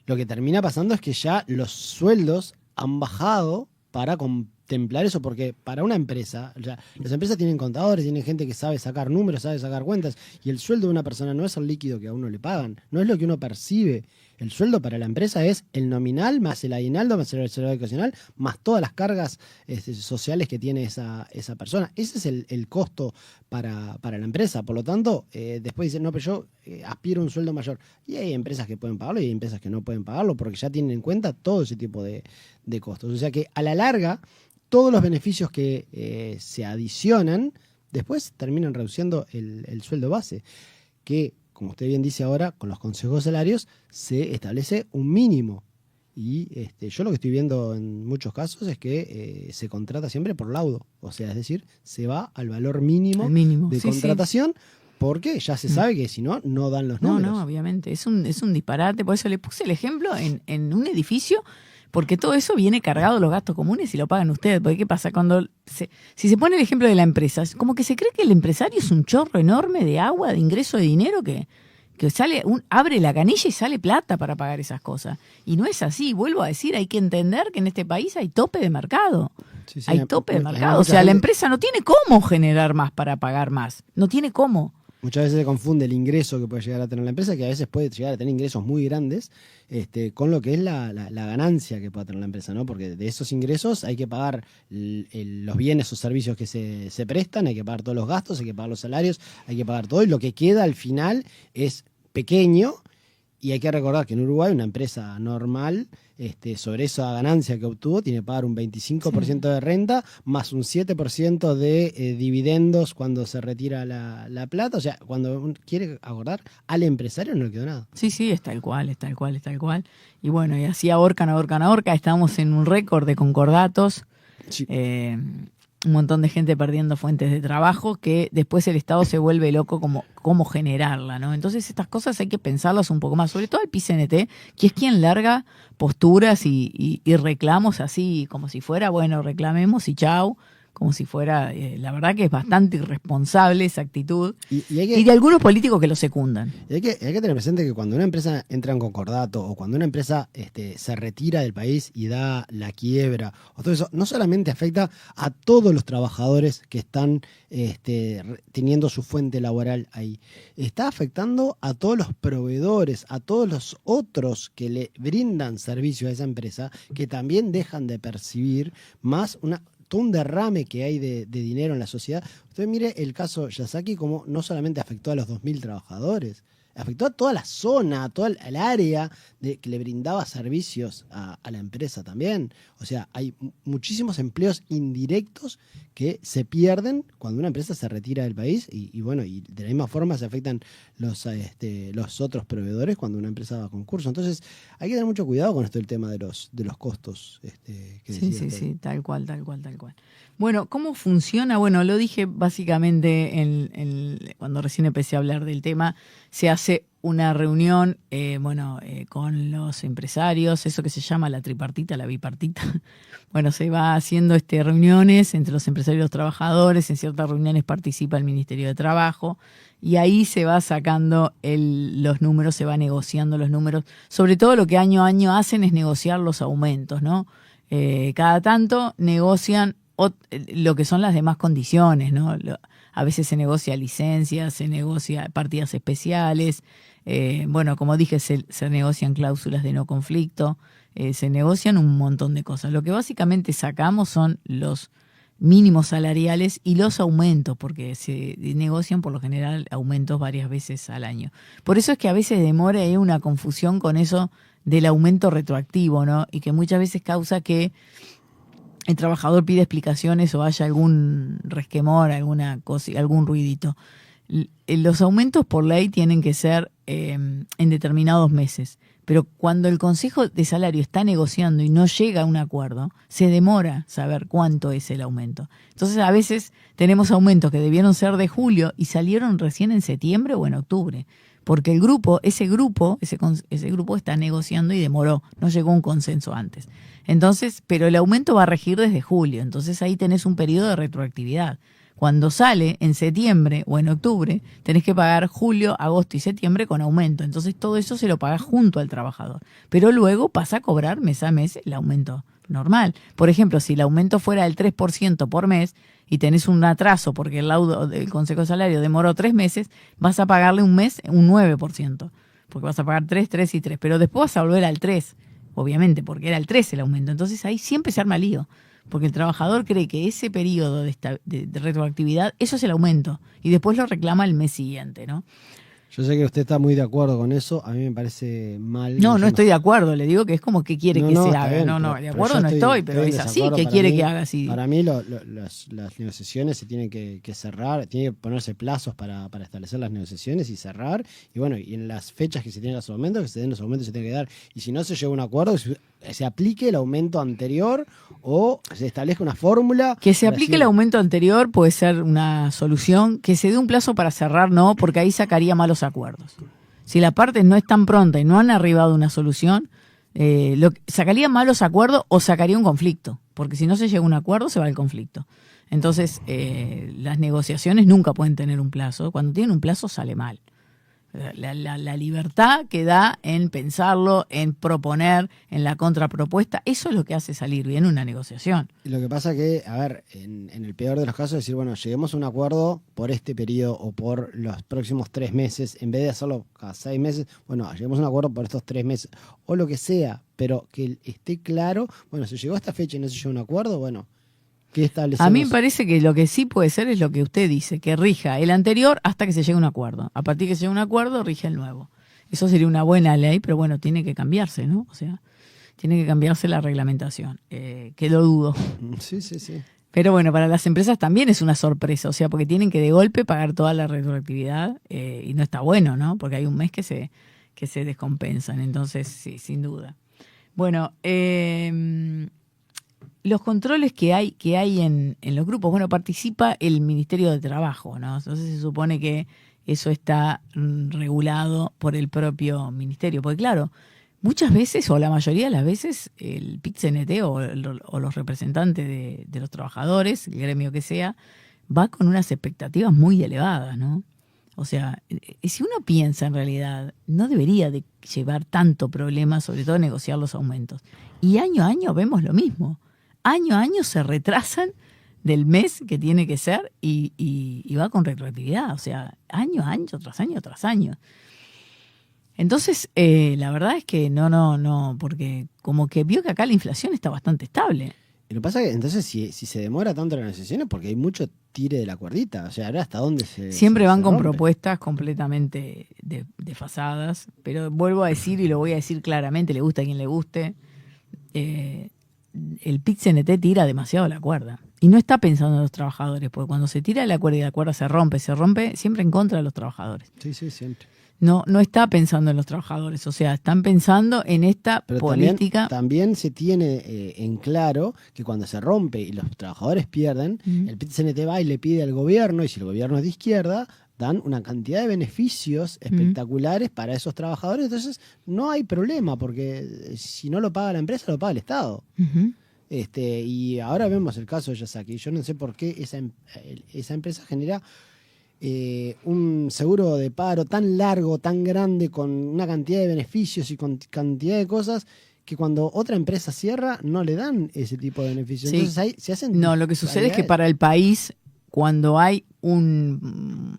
Lo que termina pasando es que ya los sueldos han bajado para contemplar eso, porque para una empresa, o sea, las empresas tienen contadores, tienen gente que sabe sacar números, sabe sacar cuentas, y el sueldo de una persona no es el líquido que a uno le pagan, no es lo que uno percibe. El sueldo para la empresa es el nominal más el aguinaldo más el salario vacacional más todas las cargas sociales que tiene esa persona. Ese es el costo para la empresa. Por lo tanto, después dicen, no, pero yo aspiro a un sueldo mayor. Y hay empresas que pueden pagarlo y hay empresas que no pueden pagarlo porque ya tienen en cuenta todo ese tipo de costos. O sea que a la larga, todos los beneficios que se adicionan, después terminan reduciendo el sueldo base, que como usted bien dice ahora, con los consejos salarios se establece un mínimo. Y yo lo que estoy viendo en muchos casos es que se contrata siempre por laudo. O sea, es decir, se va al valor mínimo de contratación, sí. Porque ya se sabe que si no, no dan los números. No, obviamente. Es un disparate. Por eso le puse el ejemplo en un edificio, porque todo eso viene cargado de los gastos comunes y lo pagan ustedes. Porque ¿qué pasa? Si se pone el ejemplo de la empresa, como que se cree que el empresario es un chorro enorme de agua, de ingreso de dinero que abre la canilla y sale plata para pagar esas cosas. Y no es así. Vuelvo a decir, hay que entender que en este país hay tope de mercado. Sí, hay tope de mercado. O sea, la empresa no tiene cómo generar más para pagar más. No tiene cómo. Muchas veces se confunde el ingreso que puede llegar a tener la empresa, que a veces puede llegar a tener ingresos muy grandes, con lo que es la ganancia que puede tener la empresa, ¿no? Porque de esos ingresos hay que pagar los bienes o servicios que se prestan, hay que pagar todos los gastos, hay que pagar los salarios, hay que pagar todo, y lo que queda al final es pequeño. Y hay que recordar que en Uruguay una empresa normal, sobre esa ganancia que obtuvo, tiene que pagar un 25% de renta, más un 7% de dividendos cuando se retira la plata. O sea, cuando uno quiere acordar, al empresario no le quedó nada. Sí, es tal cual. Y bueno, y así ahorcan. Estamos en un récord de concordatos. Sí. Un montón de gente perdiendo fuentes de trabajo que después el Estado se vuelve loco como cómo generarla, ¿no? Entonces estas cosas hay que pensarlas un poco más, sobre todo el PICNT, que es quien larga posturas y reclamos así como si fuera, bueno, reclamemos y chau, como si fuera, la verdad que es bastante irresponsable esa actitud, Y hay que, y de algunos políticos que lo secundan. hay que tener presente que cuando una empresa entra en concordato o cuando una empresa se retira del país y da la quiebra, o todo eso, no solamente afecta a todos los trabajadores que están teniendo su fuente laboral ahí, está afectando a todos los proveedores, a todos los otros que le brindan servicio a esa empresa, que también dejan de percibir más todo un derrame que hay de dinero en la sociedad. Usted mire el caso Yasaki, como no solamente afectó a los 2.000 trabajadores, afectó a toda la zona, a toda el área que le brindaba servicios a la empresa también. O sea, hay muchísimos empleos indirectos que se pierden cuando una empresa se retira del país y bueno, y de la misma forma se afectan los otros proveedores cuando una empresa va a concurso. Entonces, hay que tener mucho cuidado con esto del tema de los costos. Que Sí, decía sí, tal cual. Bueno, ¿cómo funciona? Bueno, lo dije básicamente cuando recién empecé a hablar del tema. Se hace una reunión, con los empresarios, eso que se llama la tripartita, la bipartita. Bueno, se va haciendo reuniones entre los empresarios y los trabajadores. En ciertas reuniones participa el Ministerio de Trabajo y ahí se va sacando los números, se va negociando los números. Sobre todo lo que año a año hacen es negociar los aumentos, ¿no? Cada tanto negocian lo que son las demás condiciones, ¿no? A veces se negocia licencias, se negocia partidas especiales, como dije, se negocian cláusulas de no conflicto, se negocian un montón de cosas. Lo que básicamente sacamos son los mínimos salariales y los aumentos, porque se negocian por lo general aumentos varias veces al año. Por eso es que a veces demora, hay una confusión con eso del aumento retroactivo, ¿no? Y que muchas veces causa que el trabajador pide explicaciones o haya algún resquemor, alguna cosa, algún ruidito. Los aumentos por ley tienen que ser en determinados meses, pero cuando el Consejo de Salario está negociando y no llega a un acuerdo, se demora saber cuánto es el aumento. Entonces a veces tenemos aumentos que debieron ser de julio y salieron recién en septiembre o en octubre, porque ese grupo está negociando y demoró, no llegó a un consenso antes. Entonces, pero el aumento va a regir desde julio, entonces ahí tenés un periodo de retroactividad. Cuando sale en septiembre o en octubre, tenés que pagar julio, agosto y septiembre con aumento. Entonces todo eso se lo pagás junto al trabajador. Pero luego pasa a cobrar mes a mes el aumento normal. Por ejemplo, si el aumento fuera del 3% por mes y tenés un atraso porque el laudo del Consejo de Salario demoró 3 meses, vas a pagarle un mes un 9%. Porque vas a pagar 3 y 3. Pero después vas a volver al 3, obviamente, porque era el 3 el aumento. Entonces ahí siempre se arma lío. Porque el trabajador cree que ese periodo de retroactividad, eso es el aumento, y después lo reclama el mes siguiente, ¿no? Yo sé que usted está muy de acuerdo con eso, a mí me parece mal. No estoy de acuerdo, le digo que es como que quiere que se haga. Bien, De acuerdo no estoy, pero es así, que quiere que haga así. Para mí las negociaciones se tienen que cerrar, tienen que ponerse plazos para establecer las negociaciones y cerrar, y bueno, y en las fechas que se tienen los aumentos, que se den los aumentos se tienen que dar, y si no se llega a un acuerdo, se aplique el aumento anterior o se establezca una fórmula. Que se aplique el aumento anterior puede ser una solución, que se dé un plazo para cerrar, no, porque ahí sacaría malos acuerdos. Si las partes no están prontas y no han arribado a una solución, sacaría malos acuerdos o sacaría un conflicto, porque si no se llega a un acuerdo se va el conflicto. Entonces, las negociaciones nunca pueden tener un plazo. Cuando tienen un plazo sale mal. La libertad que da en pensarlo, en proponer, en la contrapropuesta, eso es lo que hace salir bien una negociación. Lo que pasa que, a ver, en el peor de los casos, decir, bueno, lleguemos a un acuerdo por este periodo o por los próximos 3 meses, en vez de hacerlo cada 6 meses, bueno, lleguemos a un acuerdo por estos 3 meses, o lo que sea, pero que esté claro, bueno, si llegó a esta fecha y no se llegó a un acuerdo, bueno, ¿qué establecemos? A mí me parece que lo que sí puede ser es lo que usted dice, que rija el anterior hasta que se llegue a un acuerdo. A partir de que se llegue a un acuerdo, rige el nuevo. Eso sería una buena ley, pero bueno, tiene que cambiarse, ¿no? O sea, tiene que cambiarse la reglamentación, que lo dudo. Sí. Pero bueno, para las empresas también es una sorpresa, o sea, porque tienen que de golpe pagar toda la retroactividad y no está bueno, ¿no? Porque hay un mes que se descompensan, entonces sí, sin duda. Bueno, los controles que hay en los grupos, bueno, participa el Ministerio de Trabajo, ¿no? Entonces se supone que eso está regulado por el propio ministerio, porque claro, muchas veces, o la mayoría de las veces, el PIT-CNT o los representantes de los trabajadores, el gremio que sea, va con unas expectativas muy elevadas, ¿no? O sea, si uno piensa en realidad, no debería de llevar tanto problema, sobre todo negociar los aumentos. Y año a año vemos lo mismo. Año a año se retrasan del mes que tiene que ser y va con retroactividad. O sea, año a año, tras año, tras año. Entonces, la verdad es que no, porque como que vio que acá la inflación está bastante estable. Y lo que pasa es que entonces si se demora tanto la negociación es porque hay mucho tire de la cuerdita. O sea, ahora hasta dónde Siempre van se con rompe. Propuestas completamente desfasadas, pero vuelvo a decir y lo voy a decir claramente, le gusta a quien le guste, el PIT-CNT tira demasiado la cuerda. Y no está pensando en los trabajadores, porque cuando se tira la cuerda y la cuerda se rompe siempre en contra de los trabajadores. Sí, siempre. No está pensando en los trabajadores, o sea, están pensando en esta Pero política. También se tiene en claro que cuando se rompe y los trabajadores pierden, el PIT-CNT va y le pide al gobierno, y si el gobierno es de izquierda, dan una cantidad de beneficios espectaculares para esos trabajadores. Entonces no hay problema, porque si no lo paga la empresa, lo paga el Estado. Y ahora vemos el caso de Yazaki. Yo no sé por qué esa empresa genera un seguro de paro tan largo, tan grande, con una cantidad de beneficios y con cantidad de cosas que cuando otra empresa cierra no le dan ese tipo de beneficios. Sí. Entonces se hacen... No, lo que sucede es que para el país, cuando hay un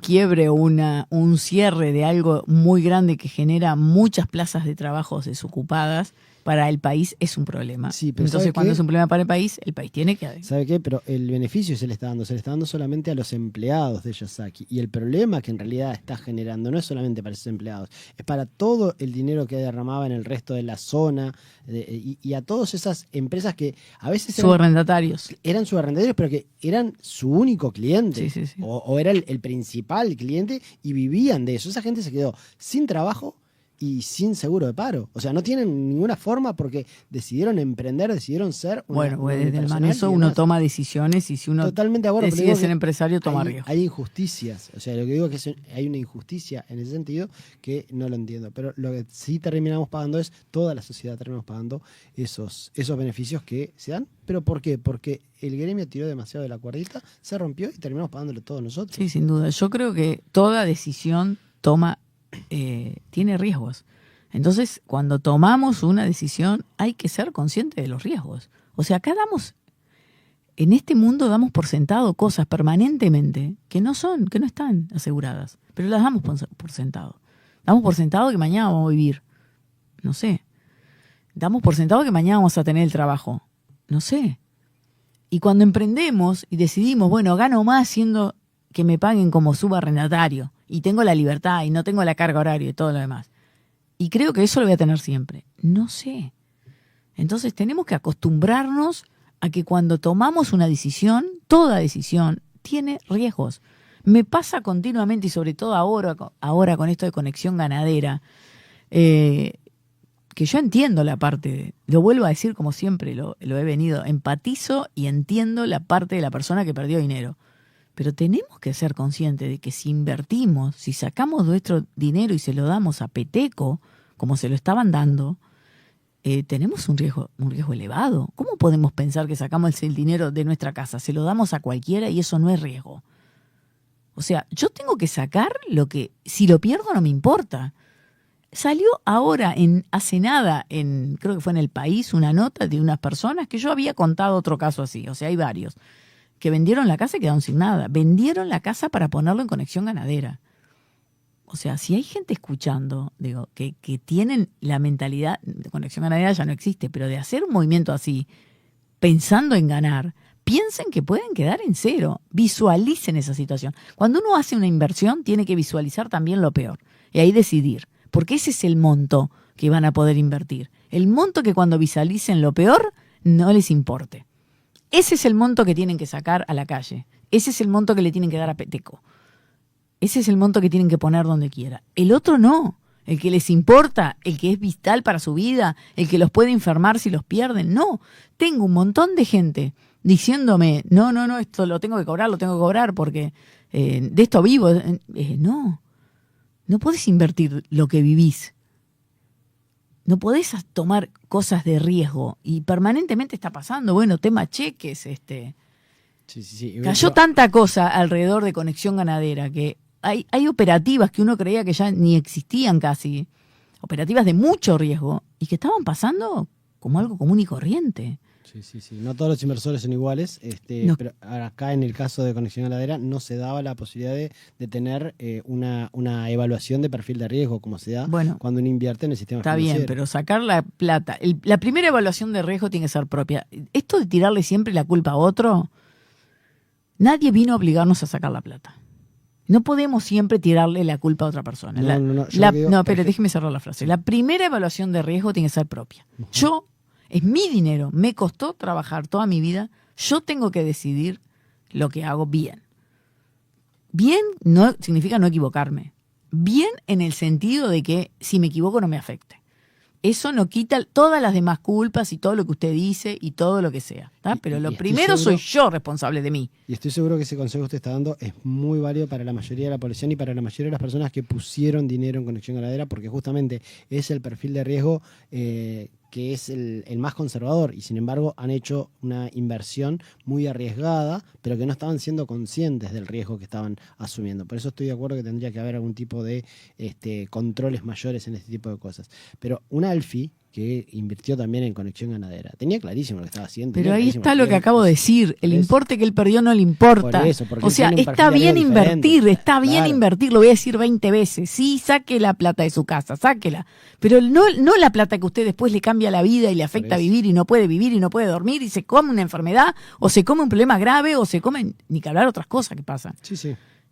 quiebre o un cierre de algo muy grande que genera muchas plazas de trabajo desocupadas, para el país es un problema. Sí, pero entonces, cuando es un problema para el país tiene que... ¿Sabe qué? Pero el beneficio se le está dando solamente a los empleados de Yazaki. Y el problema que en realidad está generando no es solamente para esos empleados, es para todo el dinero que derramaba en el resto de la zona y a todas esas empresas que a veces eran subarrendatarios, pero que eran su único cliente. Sí. O era el principal cliente y vivían de eso. Esa gente se quedó sin trabajo y sin seguro de paro. O sea, no tienen ninguna forma porque decidieron emprender, decidieron ser desde el manejo uno toma decisiones y si uno totalmente de acuerdo, decide ser empresario, toma riesgos. Hay injusticias. O sea, lo que digo es que hay una injusticia en ese sentido que no lo entiendo. Pero lo que sí terminamos pagando es, toda la sociedad terminamos pagando esos beneficios que se dan. ¿Pero por qué? Porque el gremio tiró demasiado de la cuerdita, se rompió y terminamos pagándolo todos nosotros. Sí, sin duda. Yo creo que toda decisión tiene riesgos. Entonces, cuando tomamos una decisión, hay que ser consciente de los riesgos. O sea, acá en este mundo damos por sentado cosas permanentemente que no están aseguradas, pero las damos por sentado. Damos por sentado que mañana vamos a vivir. No sé. Damos por sentado que mañana vamos a tener el trabajo. No sé. Y cuando emprendemos y decidimos, bueno, gano más siendo que me paguen como subarrendatario y tengo la libertad y no tengo la carga horaria y todo lo demás. Y creo que eso lo voy a tener siempre. No sé. Entonces tenemos que acostumbrarnos a que cuando tomamos una decisión, toda decisión tiene riesgos. Me pasa continuamente y sobre todo ahora con esto de conexión ganadera, que yo entiendo la parte, lo vuelvo a decir como siempre lo he venido, empatizo y entiendo la parte de la persona que perdió dinero. Pero tenemos que ser conscientes de que si invertimos, si sacamos nuestro dinero y se lo damos a Peteco, como se lo estaban dando, tenemos un riesgo elevado. ¿Cómo podemos pensar que sacamos el dinero de nuestra casa, se lo damos a cualquiera y eso no es riesgo? O sea, yo tengo que sacar si lo pierdo no me importa. Salió ahora, hace nada, creo que fue en El País, una nota de unas personas que yo había contado otro caso así, o sea, hay varios, que vendieron la casa y quedaron sin nada. Vendieron la casa para ponerlo en conexión ganadera. O sea, si hay gente escuchando, digo, que tienen la mentalidad, de conexión ganadera ya no existe, pero de hacer un movimiento así, pensando en ganar, piensen que pueden quedar en cero. Visualicen esa situación. Cuando uno hace una inversión, tiene que visualizar también lo peor. Y ahí decidir. Porque ese es el monto que van a poder invertir. El monto que cuando visualicen lo peor, no les importe. Ese es el monto que tienen que sacar a la calle. Ese es el monto que le tienen que dar a Peteco. Ese es el monto que tienen que poner donde quiera. El otro no. El que les importa, el que es vital para su vida, el que los puede enfermar si los pierden. No. Tengo un montón de gente diciéndome, no, esto lo tengo que cobrar porque de esto vivo. No. No podés invertir lo que vivís. no podés tomar cosas de riesgo y permanentemente está pasando. Bueno, tema cheques, Sí. Cayó tanta cosa alrededor de Conexión Ganadera que hay operativas que uno creía que ya ni existían casi, operativas de mucho riesgo y que estaban pasando como algo común y corriente. Sí. No todos los inversores son iguales, No. pero acá en el caso de Conexión Ganadera no se daba la posibilidad de tener una evaluación de perfil de riesgo como se da cuando uno invierte en el sistema Está financiero. bien, pero sacar la plata, la primera evaluación de riesgo tiene que ser propia. Esto de tirarle siempre la culpa a otro, nadie vino a obligarnos a sacar la plata. No podemos siempre tirarle la culpa a otra persona. Pero déjeme cerrar la frase. La primera evaluación de riesgo tiene que ser propia. Es mi dinero, me costó trabajar toda mi vida, yo tengo que decidir lo que hago bien. Bien no significa no equivocarme. Bien en el sentido de que si me equivoco no me afecte. Eso no quita todas las demás culpas y todo lo que usted dice y todo lo que sea. Pero lo primero soy yo responsable de mí. Y estoy seguro que ese consejo que usted está dando es muy válido para la mayoría de la población y para la mayoría de las personas que pusieron dinero en Conexión Ganadera, porque justamente es el perfil de riesgo que es el más conservador y sin embargo han hecho una inversión muy arriesgada, pero que no estaban siendo conscientes del riesgo que estaban asumiendo. Por eso estoy de acuerdo que tendría que haber algún tipo de controles mayores en este tipo de cosas. Pero una ALFI que invirtió también en Conexión Ganadera tenía clarísimo lo que estaba haciendo. Pero ahí está lo que acabo de decir, el importe que él perdió no le importa. Por eso, o sea, está bien invertir, lo voy a decir 20 veces. Sí, saque la plata de su casa, sáquela. Pero no la plata que usted después le cambia la vida y le afecta a vivir y no puede dormir y se come una enfermedad o se come un problema grave o se come, ni que hablar otras cosas que pasan. Sí.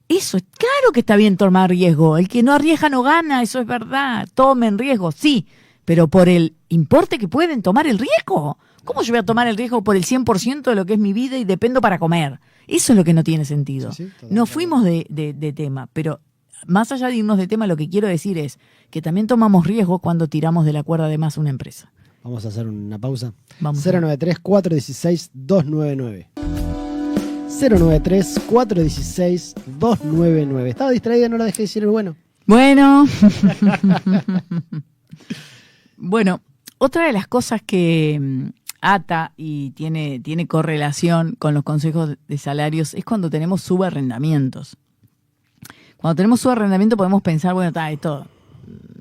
Eso es claro que está bien tomar riesgo. El que no arriesga no gana, eso es verdad. Tomen riesgo, sí, pero por el importe que pueden tomar el riesgo. ¿Cómo yo voy a tomar el riesgo por el 100% de lo que es mi vida y dependo para comer? Eso es lo que no tiene sentido. No fuimos de tema, pero más allá de irnos de tema, lo que quiero decir es que también tomamos riesgo cuando tiramos de la cuerda de más una empresa. Vamos a hacer una pausa. 093-416-299. 093-416-299. Estaba distraída, no la dejé decir el bueno. Bueno, otra de las cosas que ata y tiene correlación con los consejos de salarios es cuando tenemos subarrendamientos. Cuando tenemos subarrendamiento podemos pensar, esto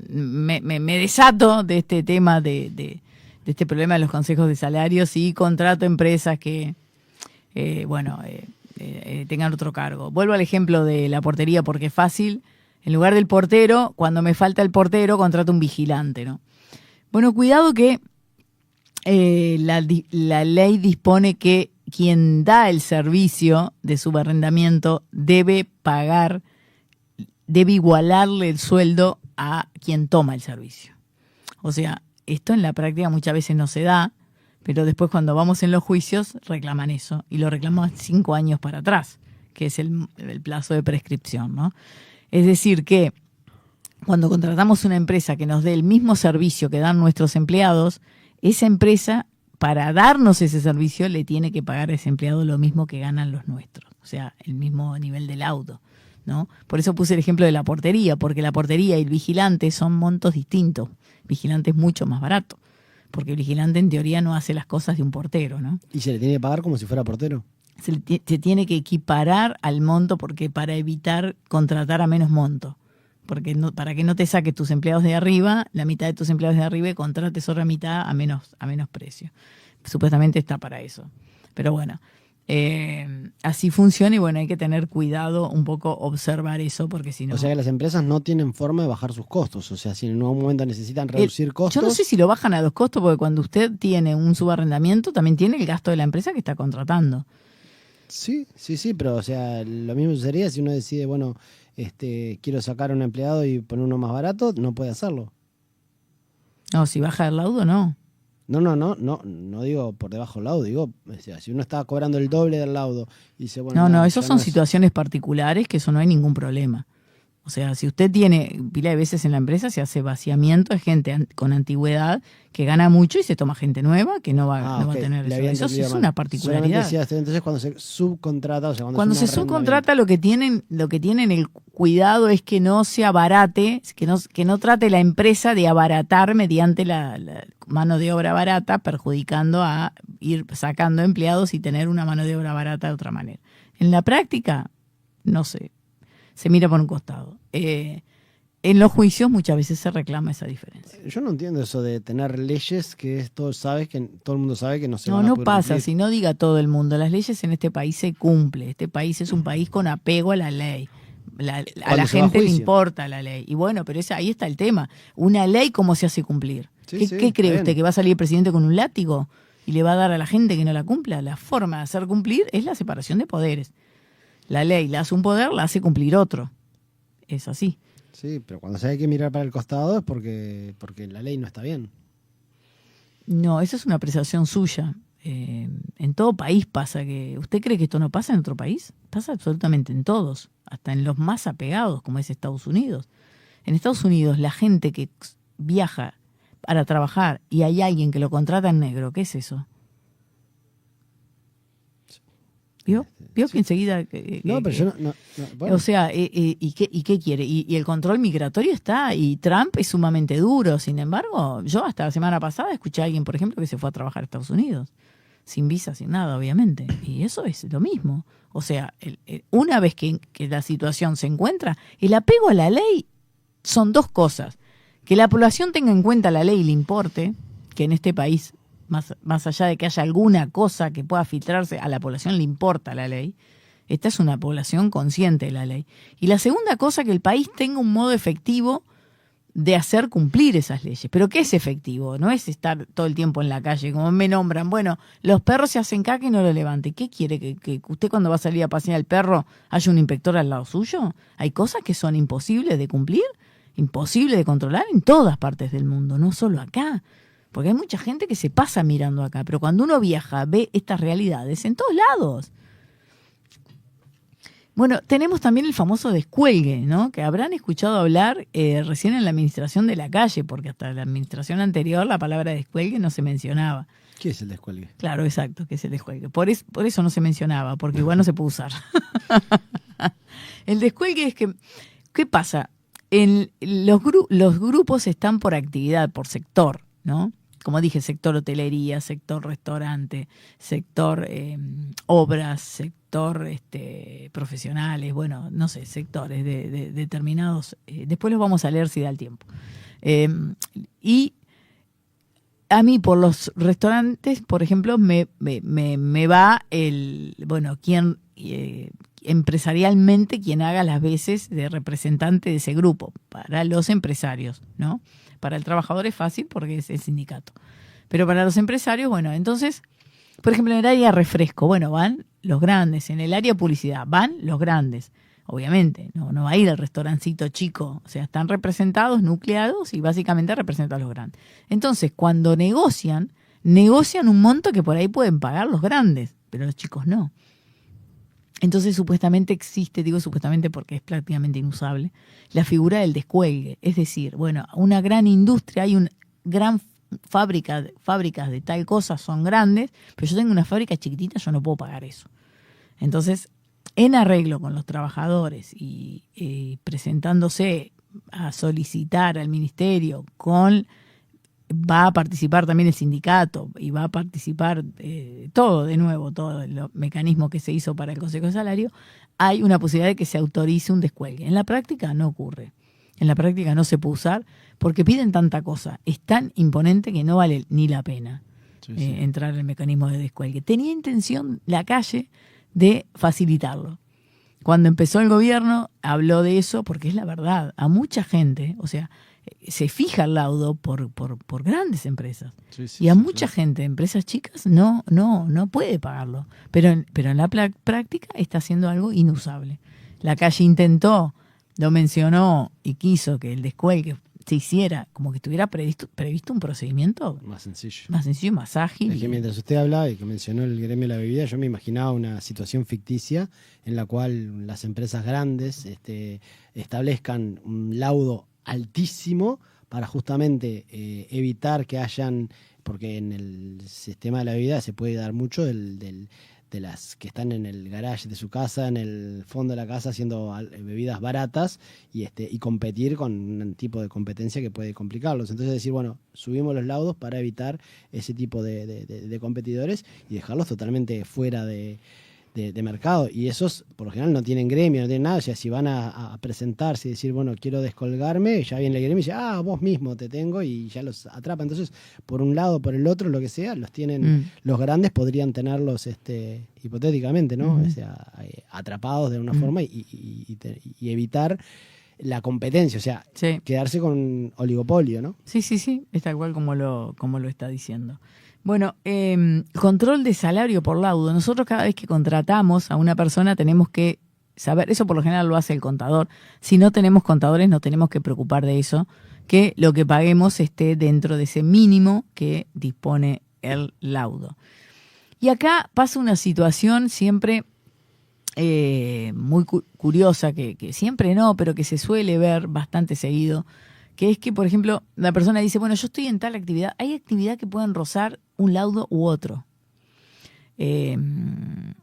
me desato de este tema de este problema de los consejos de salarios y contrato empresas que tengan otro cargo. Vuelvo al ejemplo de la portería porque es fácil. En lugar del portero, cuando me falta el portero, contrato un vigilante, ¿no? Bueno, cuidado que la ley dispone que quien da el servicio de subarrendamiento debe igualarle el sueldo a quien toma el servicio. O sea, esto en la práctica muchas veces no se da, pero después cuando vamos en los juicios reclaman eso y lo reclaman 5 años para atrás, que es el plazo de prescripción, ¿no? Es decir que cuando contratamos una empresa que nos dé el mismo servicio que dan nuestros empleados, esa empresa, para darnos ese servicio, le tiene que pagar a ese empleado lo mismo que ganan los nuestros. O sea, el mismo nivel del laudo, ¿no? Por eso puse el ejemplo de la portería, porque la portería y el vigilante son montos distintos. El vigilante es mucho más barato, porque el vigilante en teoría no hace las cosas de un portero, ¿no? ¿Y se le tiene que pagar como si fuera portero? Se tiene que equiparar al monto porque para evitar contratar a menos monto. Porque para que no te saques tus empleados de arriba, la mitad de tus empleados de arriba y contrates otra mitad a menos precio. Supuestamente está para eso. Pero bueno, así funciona y bueno, hay que tener cuidado, un poco observar eso porque si no... O sea que las empresas no tienen forma de bajar sus costos. O sea, si en algún momento necesitan reducir costos... Yo no sé si lo bajan a los costos porque cuando usted tiene un subarrendamiento también tiene el gasto de la empresa que está contratando. Sí, pero o sea, lo mismo sería si uno decide, quiero sacar a un empleado y poner uno más barato, no puede hacerlo. No, si baja el laudo, no. No digo por debajo del laudo, digo, o sea, si uno está cobrando el doble del laudo y dice, No, esas son situaciones particulares que eso no hay ningún problema. O sea, si usted tiene pila de veces en la empresa, se hace vaciamiento de gente con antigüedad que gana mucho y se toma gente nueva que no va a tener eso. Eso es una particularidad. Entonces cuando se subcontrata, o sea, cuando se subcontrata, lo que tienen el cuidado es que no se abarate, que no trate la empresa de abaratar mediante la mano de obra barata, perjudicando a ir sacando empleados y tener una mano de obra barata de otra manera. En la práctica, no sé, se mira por un costado. En los juicios muchas veces se reclama esa diferencia. Yo no entiendo eso de tener leyes que todo el mundo sabe que no se van a No poder pasa, cumplir. si no diga todo el mundo. Las leyes en este país se cumplen. Este país es un país con apego a la ley. A la gente le importa la ley. Y bueno, pero ahí está el tema. Una ley, ¿cómo se hace cumplir? ¿Qué cree usted? ¿Que va a salir el presidente con un látigo y le va a dar a la gente que no la cumpla? La forma de hacer cumplir es la separación de poderes. La ley la hace un poder, la hace cumplir otro. Es así. Sí, pero cuando se hay que mirar para el costado es porque la ley no está bien. No, esa es una apreciación suya. En todo país pasa que... ¿Usted cree que esto no pasa en otro país? Pasa absolutamente en todos, hasta en los más apegados, como es Estados Unidos. En Estados Unidos, la gente que viaja para trabajar y hay alguien que lo contrata en negro, ¿qué es eso? ¿Vio que enseguida... No, pero yo no bueno. O sea, ¿y qué quiere? Y el control migratorio está, y Trump es sumamente duro. Sin embargo, yo hasta la semana pasada escuché a alguien, por ejemplo, que se fue a trabajar a Estados Unidos, sin visa, sin nada, obviamente. Y eso es lo mismo. O sea, una vez que la situación se encuentra, el apego a la ley son dos cosas. Que la población tenga en cuenta la ley y le importe, que en este país... Más allá de que haya alguna cosa que pueda filtrarse, a la población le importa la ley. Esta es una población consciente de la ley. Y la segunda cosa, que el país tenga un modo efectivo de hacer cumplir esas leyes. ¿Pero qué es efectivo? No es estar todo el tiempo en la calle, como me nombran. Bueno, los perros se hacen caca y no lo levante. ¿Qué quiere? ¿Que usted cuando va a salir a pasear al perro haya un inspector al lado suyo? Hay cosas que son imposibles de cumplir, imposibles de controlar en todas partes del mundo, no solo acá. Porque hay mucha gente que se pasa mirando acá, pero cuando uno viaja ve estas realidades en todos lados. Bueno, tenemos también el famoso descuelgue, ¿no? Que habrán escuchado hablar recién en la administración de la calle, porque hasta la administración anterior la palabra descuelgue no se mencionaba. ¿Qué es el descuelgue? Claro, exacto, ¿qué es el descuelgue? Por eso no se mencionaba, porque igual no se puede usar. El descuelgue es que, ¿qué pasa? Los grupos están por actividad, por sector, ¿no? Como dije, sector hotelería, sector restaurante, sector obras, sector profesionales, bueno, no sé, sectores de determinados. Después los vamos a leer si da el tiempo. Y a mí por los restaurantes, por ejemplo, me va quien empresarialmente quien haga las veces de representante de ese grupo, para los empresarios, ¿no? Para el trabajador es fácil porque es el sindicato. Pero para los empresarios, bueno, entonces, por ejemplo, en el área refresco, bueno, van los grandes. En el área publicidad, van los grandes. Obviamente, no va a ir al restaurancito chico. O sea, están representados, nucleados y básicamente representan a los grandes. Entonces, cuando negocian un monto que por ahí pueden pagar los grandes, pero los chicos no. Entonces, supuestamente existe, digo supuestamente porque es prácticamente inusable, la figura del descuelgue. Es decir, bueno, una gran industria, hay una gran fábricas de tal cosa son grandes, pero yo tengo una fábrica chiquitita, yo no puedo pagar eso. Entonces, en arreglo con los trabajadores y presentándose a solicitar al ministerio va a participar también el sindicato y va a participar todo el mecanismo que se hizo para el Consejo de Salario, hay una posibilidad de que se autorice un descuelgue. En la práctica no ocurre. En la práctica no se puede usar porque piden tanta cosa. Es tan imponente que no vale ni la pena entrar en el mecanismo de descuelgue. Tenía intención la calle de facilitarlo. Cuando empezó el gobierno habló de eso porque es la verdad. A mucha gente, o sea, se fija el laudo por grandes empresas. Y a mucha gente, empresas chicas, no puede pagarlo. Pero en la práctica está haciendo algo inusable. La calle intentó, lo mencionó y quiso que el descuelgue se hiciera, como que estuviera previsto un procedimiento Más sencillo. más sencillo, más ágil. Es que mientras usted hablaba y que mencionó el gremio de la bebida, yo me imaginaba una situación ficticia en la cual las empresas grandes establezcan un laudo altísimo para justamente evitar que hayan, porque en el sistema de la bebida se puede dar mucho de las que están en el garage de su casa, en el fondo de la casa, haciendo bebidas baratas y competir con un tipo de competencia que puede complicarlos. Entonces decir, bueno, subimos los laudos para evitar ese tipo de competidores y dejarlos totalmente fuera de mercado. Y esos, por lo general, no tienen gremio, no tienen nada. O sea, si van a presentarse y decir, bueno, quiero descolgarme, ya viene el gremio y dice, vos mismo te tengo, y ya los atrapa. Entonces, por un lado, por el otro, lo que sea, los tienen, los grandes podrían tenerlos hipotéticamente, ¿no? O sea, atrapados de una forma y evitar la competencia, o sea, quedarse con un oligopolio, ¿no? Sí, es tal cual como lo está diciendo. Bueno, control de salario por laudo. Nosotros cada vez que contratamos a una persona tenemos que saber, eso por lo general lo hace el contador. Si no tenemos contadores no tenemos que preocupar de eso, que lo que paguemos esté dentro de ese mínimo que dispone el laudo. Y acá pasa una situación siempre muy curiosa, que siempre no, pero que se suele ver bastante seguido, que es que, por ejemplo, la persona dice, bueno, yo estoy en tal actividad, hay actividad que pueden rozar un laudo u otro. No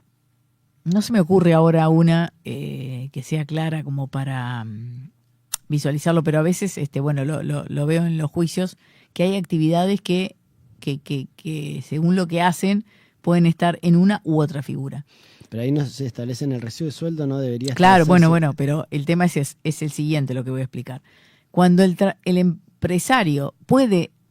se me ocurre ahora una que sea clara como para visualizarlo, pero a veces, bueno, lo veo en los juicios, que hay actividades que según lo que hacen, pueden estar en una u otra figura. Pero ahí no se establece en el recibo de sueldo, no debería Claro, bueno, pero el tema es el siguiente, lo que voy a explicar. Cuando el empresario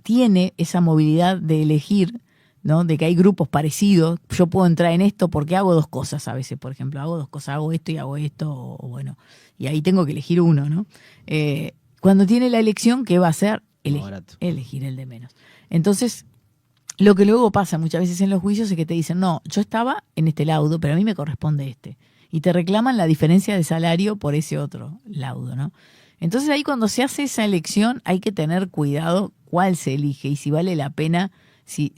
tiene esa movilidad de elegir, ¿no? De que hay grupos parecidos, yo puedo entrar en esto porque hago dos cosas a veces, por ejemplo, hago dos cosas, hago esto y hago esto, o bueno, y ahí tengo que elegir uno, ¿no? Cuando tiene la elección, ¿qué va a hacer? Elegir el de menos. Entonces, lo que luego pasa muchas veces en los juicios es que te dicen, no, yo estaba en este laudo, pero a mí me corresponde este. Y te reclaman la diferencia de salario por ese otro laudo, ¿no? Entonces ahí cuando se hace esa elección hay que tener cuidado cuál se elige y si vale la pena, si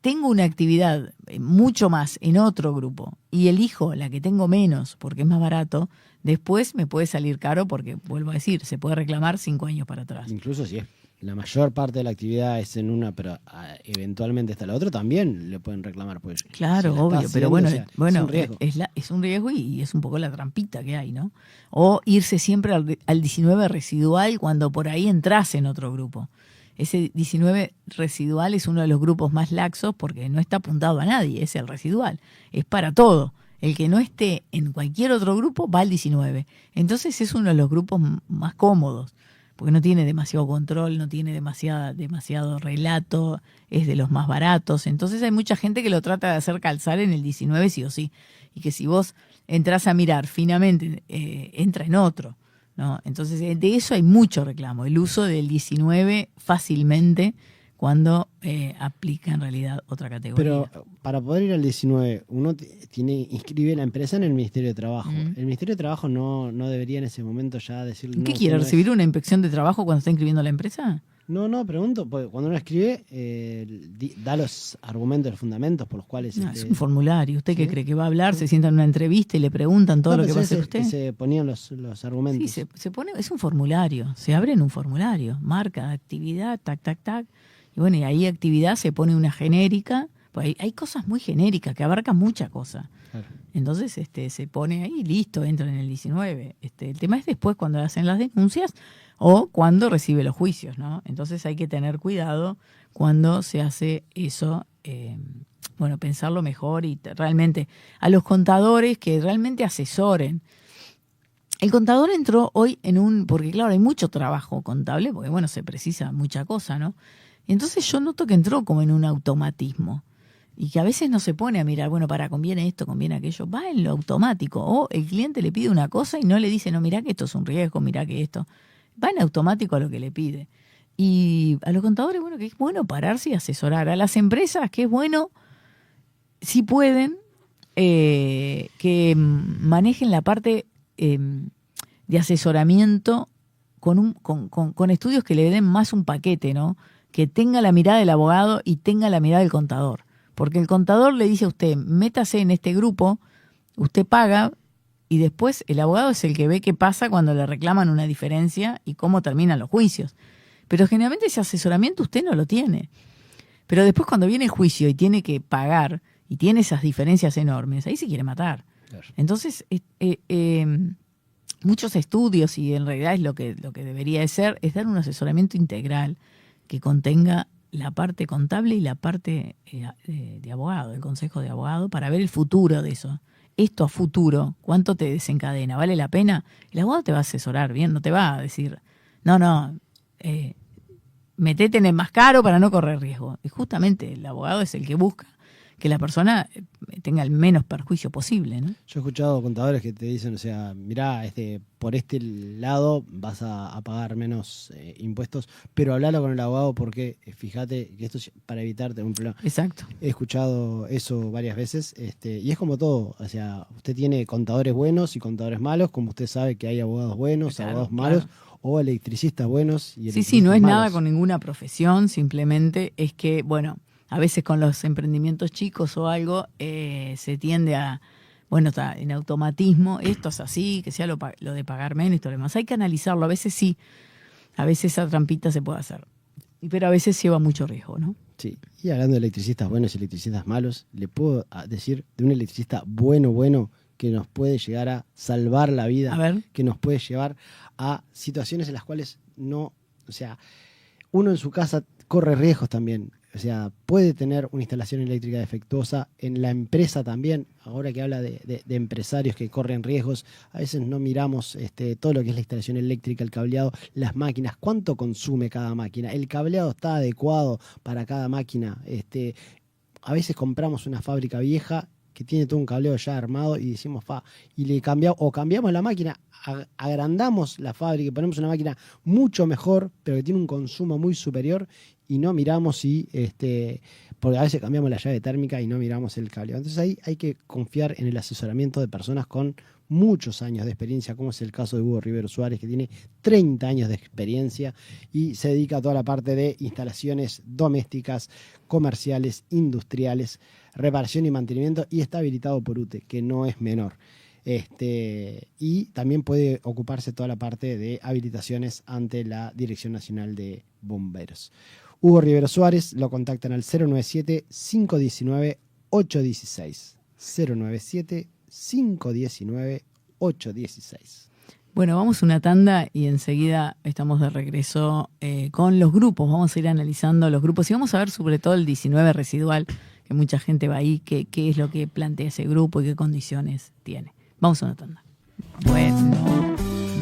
tengo una actividad mucho más en otro grupo y elijo la que tengo menos porque es más barato, después me puede salir caro porque, vuelvo a decir, se puede reclamar 5 años para atrás. Incluso si es la mayor parte de la actividad es en una, pero eventualmente está la otra, también le pueden reclamar. Pues, claro, obvio, pero bueno, es un riesgo. Es un riesgo y es un poco la trampita que hay, ¿no? O irse siempre al 19 residual cuando por ahí entras en otro grupo. Ese 19 residual es uno de los grupos más laxos porque no está apuntado a nadie, es el residual, es para todo. El que no esté en cualquier otro grupo va al 19. Entonces es uno de los grupos más cómodos, porque no tiene demasiado control, no tiene demasiado relato, es de los más baratos. Entonces hay mucha gente que lo trata de hacer calzar en el 19 sí o sí. Y que si vos entrás a mirar finamente, entra en otro, ¿no? Entonces de eso hay mucho reclamo, el uso del 19 fácilmente cuando aplica en realidad otra categoría. Pero para poder ir al 19, uno inscribe la empresa en el Ministerio de Trabajo. El Ministerio de Trabajo no debería en ese momento ya decir... ¿Qué quiere? ¿Recibir una inspección de trabajo cuando está inscribiendo la empresa? No, pregunto, porque cuando uno escribe, da los argumentos, los fundamentos por los cuales... Es un formulario. ¿Usted qué cree? ¿Que va a hablar? ¿Se sienta en una entrevista y le preguntan todo lo que va a hacer usted? Se ponían los argumentos. Sí, se pone, es un formulario. Se abre en un formulario. Marca, actividad, tac. Y bueno, y ahí actividad se pone una genérica. Pues hay cosas muy genéricas que abarcan mucha cosa. Claro. Entonces se pone ahí y listo, entra en el 19. El tema es después cuando hacen las denuncias o cuando recibe los juicios, ¿no? Entonces hay que tener cuidado cuando se hace eso, pensarlo mejor y realmente a los contadores que realmente asesoren. El contador entró hoy porque claro, hay mucho trabajo contable, porque bueno, se precisa mucha cosa, ¿no? Entonces yo noto que entró como en un automatismo y que a veces no se pone a mirar, bueno, conviene esto, conviene aquello, va en lo automático. O el cliente le pide una cosa y no le dice, no, mirá que esto es un riesgo, mirá que esto. Va en automático a lo que le pide. Y a los contadores, bueno, que es bueno pararse y asesorar. A las empresas, que es bueno, si pueden, que manejen la parte de asesoramiento con estudios que le den más un paquete, ¿no? Que tenga la mirada del abogado y tenga la mirada del contador. Porque el contador le dice a usted, métase en este grupo, usted paga, y después el abogado es el que ve qué pasa cuando le reclaman una diferencia y cómo terminan los juicios. Pero generalmente ese asesoramiento usted no lo tiene. Pero después cuando viene el juicio y tiene que pagar y tiene esas diferencias enormes, ahí se quiere matar. Claro. Entonces, muchos estudios, y en realidad es lo que debería de ser, es dar un asesoramiento integral que contenga la parte contable y la parte de abogado, el consejo de abogado, para ver el futuro de eso. Esto a futuro, ¿cuánto te desencadena? ¿Vale la pena? El abogado te va a asesorar bien, no te va a decir, no, metete en el más caro para no correr riesgo. Y justamente el abogado es el que busca que la persona tenga el menos perjuicio posible, ¿no? Yo he escuchado contadores que te dicen, o sea, mirá, por este lado vas a pagar menos impuestos, pero hablalo con el abogado porque fíjate que esto es para evitarte un problema. Exacto. He escuchado eso varias veces, y es como todo, o sea, usted tiene contadores buenos y contadores malos, como usted sabe que hay abogados buenos, claro, abogados malos, claro, o electricistas buenos y electricistas Sí, no es malos. nada con ninguna profesión, simplemente es que, bueno, a veces con los emprendimientos chicos o algo se tiende a, bueno, está en automatismo, esto es así, que sea lo de pagar menos y todo lo demás. Hay que analizarlo, a veces sí, a veces esa trampita se puede hacer, pero a veces lleva mucho riesgo, ¿no? Sí, y hablando de electricistas buenos y electricistas malos, le puedo decir de un electricista bueno que nos puede llegar a salvar la vida, a ver, que nos puede llevar a situaciones en las cuales no, o sea, uno en su casa corre riesgos también. O sea, puede tener una instalación eléctrica defectuosa en la empresa también. Ahora que habla de empresarios que corren riesgos, a veces no miramos todo lo que es la instalación eléctrica, el cableado, las máquinas, cuánto consume cada máquina. El cableado está adecuado para cada máquina. A veces compramos una fábrica vieja que tiene todo un cableado ya armado y decimos, y le cambiamos la máquina, agrandamos la fábrica y ponemos una máquina mucho mejor, pero que tiene un consumo muy superior, y no miramos si, porque a veces cambiamos la llave térmica y no miramos el cableado. Entonces ahí hay que confiar en el asesoramiento de personas con muchos años de experiencia, como es el caso de Hugo Rivero Suárez, que tiene 30 años de experiencia y se dedica a toda la parte de instalaciones domésticas, comerciales, industriales, reparación y mantenimiento, y está habilitado por UTE, que no es menor. Y también puede ocuparse toda la parte de habilitaciones ante la Dirección Nacional de Bomberos. Hugo Rivero Suárez lo contactan al 097-519-816. 097-519-816. Bueno, vamos a una tanda y enseguida estamos de regreso con los grupos. Vamos a ir analizando los grupos y vamos a ver sobre todo el 19 residual, que mucha gente va ahí, qué es lo que plantea ese grupo y qué condiciones tiene. Vamos a una tanda. Bueno.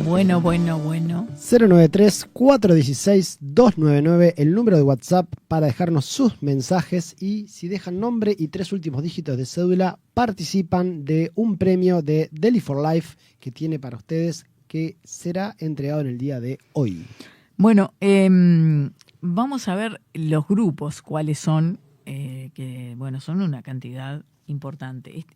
093-416-299, el número de WhatsApp para dejarnos sus mensajes, y si dejan nombre y 3 últimos dígitos de cédula, participan de un premio de Deli for Life que tiene para ustedes, que será entregado en el día de hoy. Bueno, vamos a ver los grupos, cuáles son, que bueno, son una cantidad importante.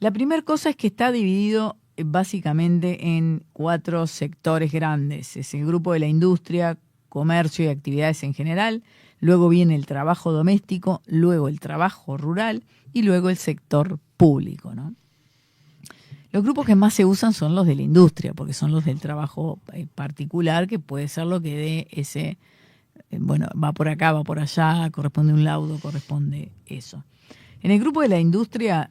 La primera cosa es que está dividido básicamente en 4 sectores grandes. Es el grupo de la industria, comercio y actividades en general, luego viene el trabajo doméstico, luego el trabajo rural y luego el sector público, ¿no? Los grupos que más se usan son los de la industria, porque son los del trabajo particular, que puede ser lo que dé ese, bueno, va por acá, va por allá, corresponde un laudo, corresponde eso. En el grupo de la industria,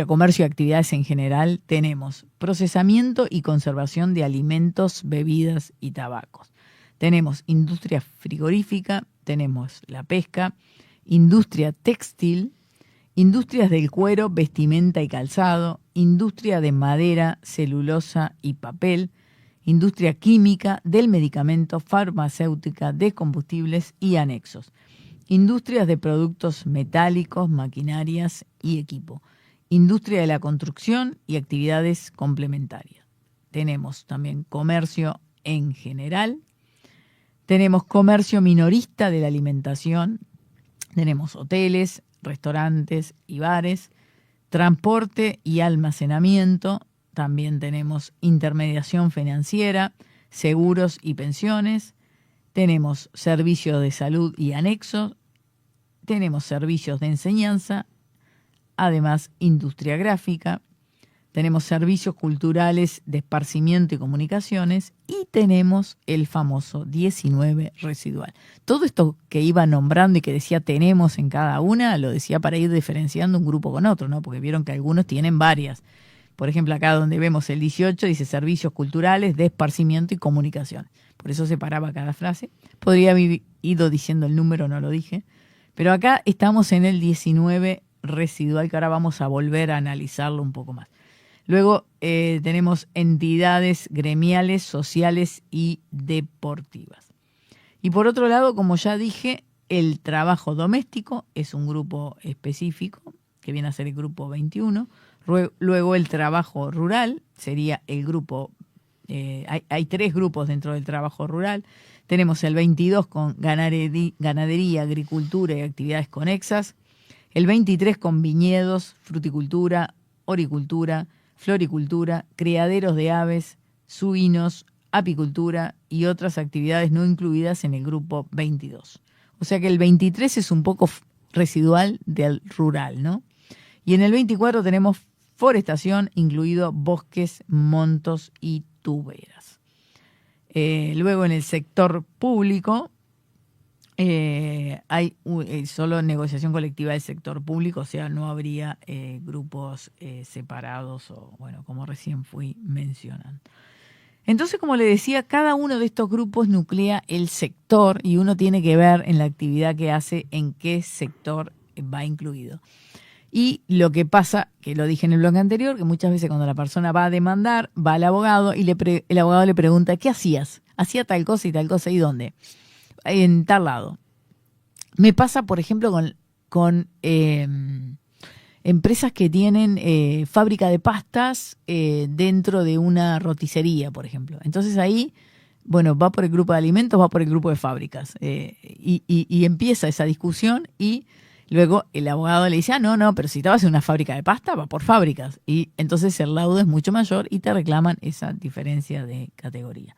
comercio y actividades en general, tenemos procesamiento y conservación de alimentos, bebidas y tabacos. Tenemos industria frigorífica, tenemos la pesca, industria textil, industrias del cuero, vestimenta y calzado, industria de madera, celulosa y papel, industria química, del medicamento, farmacéutica, de combustibles y anexos. Industrias de productos metálicos, maquinarias y equipo. Industria de la construcción y actividades complementarias. Tenemos también comercio en general. Tenemos comercio minorista de la alimentación. Tenemos hoteles, restaurantes y bares. Transporte y almacenamiento. También tenemos intermediación financiera. seguros y pensiones, tenemos servicios de salud y anexos, tenemos servicios de enseñanza, además industria gráfica, tenemos servicios culturales de esparcimiento y comunicaciones y tenemos el famoso 19 residual. Todo esto que iba nombrando y que decía tenemos en cada una, lo decía para ir diferenciando un grupo con otro, ¿no? Porque vieron que algunos tienen varias. Por ejemplo, acá donde vemos el 18 dice servicios culturales de esparcimiento y comunicaciones. Por eso separaba cada frase. Podría haber ido diciendo el número, no lo dije. Pero acá estamos en el 19 residual, que ahora vamos a volver a analizarlo un poco más. Luego tenemos entidades gremiales, sociales y deportivas. Y por otro lado, como ya dije, el trabajo doméstico es un grupo específico, que viene a ser el grupo 21. Luego el trabajo rural sería el grupo, hay 3 grupos dentro del trabajo rural. Tenemos el 22 con ganadería, agricultura y actividades conexas. El 23 con viñedos, fruticultura, horticultura, floricultura, criaderos de aves, suinos, apicultura y otras actividades no incluidas en el grupo 22. O sea que el 23 es un poco residual del rural, ¿no? Y en el 24 tenemos forestación, incluido bosques, montos y tuberas. Luego en el sector público hay solo negociación colectiva del sector público, o sea, no habría grupos separados o, bueno, como recién fui mencionando. Entonces, como le decía, cada uno de estos grupos nuclea el sector y uno tiene que ver en la actividad que hace en qué sector va incluido. Y lo que pasa, que lo dije en el bloque anterior, que muchas veces cuando la persona va a demandar, va al abogado y el abogado le pregunta, ¿qué hacías? Hacía tal cosa y tal cosa, ¿y dónde? En tal lado. Me pasa, por ejemplo, con empresas que tienen fábrica de pastas dentro de una roticería, por ejemplo. Entonces ahí, bueno, va por el grupo de alimentos, va por el grupo de fábricas. Y empieza esa discusión y luego el abogado le dice, no, pero si estabas en una fábrica de pasta, va por fábricas. Y entonces el laudo es mucho mayor y te reclaman esa diferencia de categoría.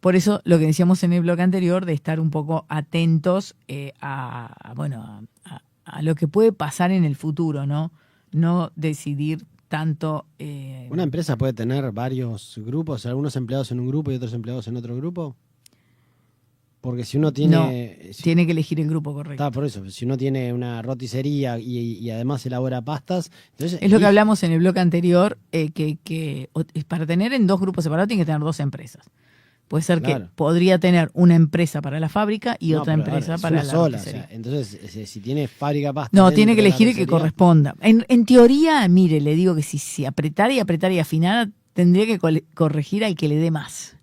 Por eso lo que decíamos en el bloque anterior de estar un poco atentos a lo que puede pasar en el futuro, ¿no? No decidir tanto. ¿Una empresa puede tener varios grupos, algunos empleados en un grupo y otros empleados en otro gruro? Porque si uno tiene... No, tiene que elegir el grupo correcto. Está, por eso. Si uno tiene una roticería y además elabora pastas... Entonces, es lo que hablamos en el bloque anterior, que para tener en 2 grupos separados tiene que tener 2 empresas. Puede ser que podría tener una empresa para la fábrica y otra empresa para la sola. roticería. O sea, entonces, si tiene fábrica de pastas... No, tiene que elegir el que corresponda. En teoría, mire, le digo que si apretara y afinara, tendría que corregir al que le dé más.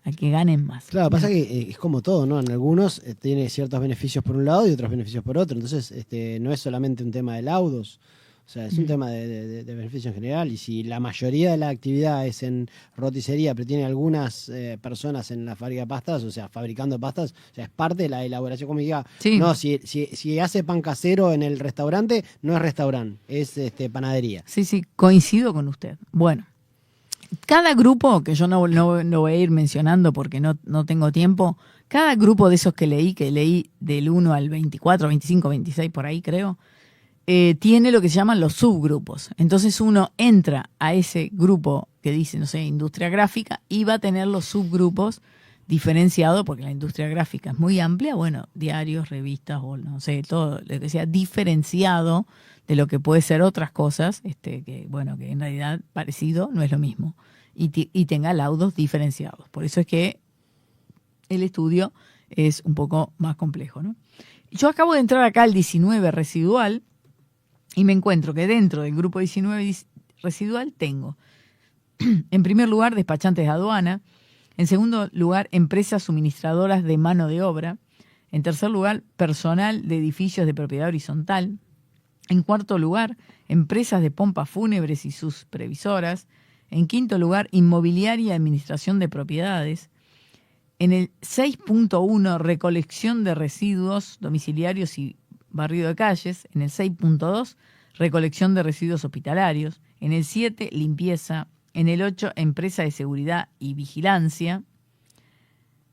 A que ganen más. Claro, pasa que es como todo, ¿no? En algunos tiene ciertos beneficios por un lado y otros beneficios por otro. Entonces, no es solamente un tema de laudos, o sea, es un tema de beneficio en general. Y si la mayoría de la actividad es en roticería, pero tiene algunas personas en la fábrica de pastas, o sea, fabricando pastas, o sea, es parte de la elaboración, como diga, no, si hace pan casero en el restaurante, no es restaurante, es panadería. Sí, coincido con usted. Bueno. Cada grupo, que yo no voy a ir mencionando porque no tengo tiempo, cada grupo de esos que leí del 1 al 24, 25, 26, por ahí creo, tiene lo que se llaman los subgrupos. Entonces uno entra a ese grupo que dice, no sé, industria gráfica, y va a tener los subgrupos diferenciados, porque la industria gráfica es muy amplia, bueno, diarios, revistas, o no sé, todo lo que sea diferenciado de lo que puede ser otras cosas, que en realidad parecido no es lo mismo, y tenga laudos diferenciados. Por eso es que el estudio es un poco más complejo, ¿no? Yo acabo de entrar acá al 19 residual y me encuentro que dentro del grupo 19 residual tengo, en primer lugar, despachantes de aduana, en segundo lugar, empresas suministradoras de mano de obra, en tercer lugar, personal de edificios de propiedad horizontal, en cuarto lugar, empresas de pompas fúnebres y sus previsoras. En quinto lugar, inmobiliaria y administración de propiedades. En el 6.1, recolección de residuos domiciliarios y barrido de calles. En el 6.2, recolección de residuos hospitalarios. En el 7, limpieza. En el 8, empresa de seguridad y vigilancia.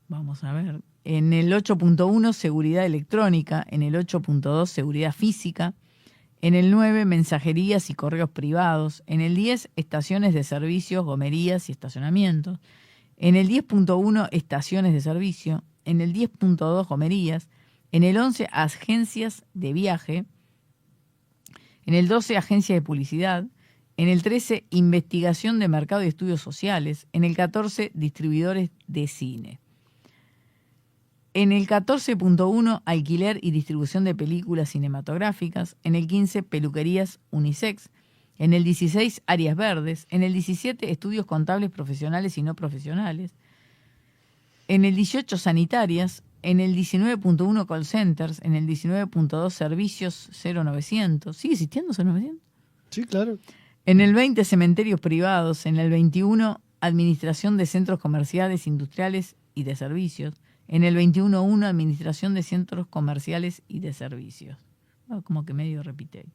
Vamos a ver. En el 8.1, seguridad electrónica. En el 8.2, seguridad física. En el 9, mensajerías y correos privados. En el 10, estaciones de servicios, gomerías y estacionamientos. En el 10.1, estaciones de servicio. En el 10.2, gomerías. En el 11, agencias de viaje. En el 12, agencias de publicidad. En el 13, investigación de mercado y estudios sociales. En el 14, distribuidores de cine. En el 14.1, alquiler y distribución de películas cinematográficas. En el 15, peluquerías unisex. En el 16, áreas verdes. En el 17, estudios contables profesionales y no profesionales. En el 18, sanitarias. En el 19.1, call centers. En el 19.2, servicios 0900. ¿Sigue existiendo 0900? Sí, claro. En el 20, cementerios privados. En el 21, administración de centros comerciales, industriales y de servicios. En el 21.1, administración de centros comerciales y de servicios. Como que medio repite.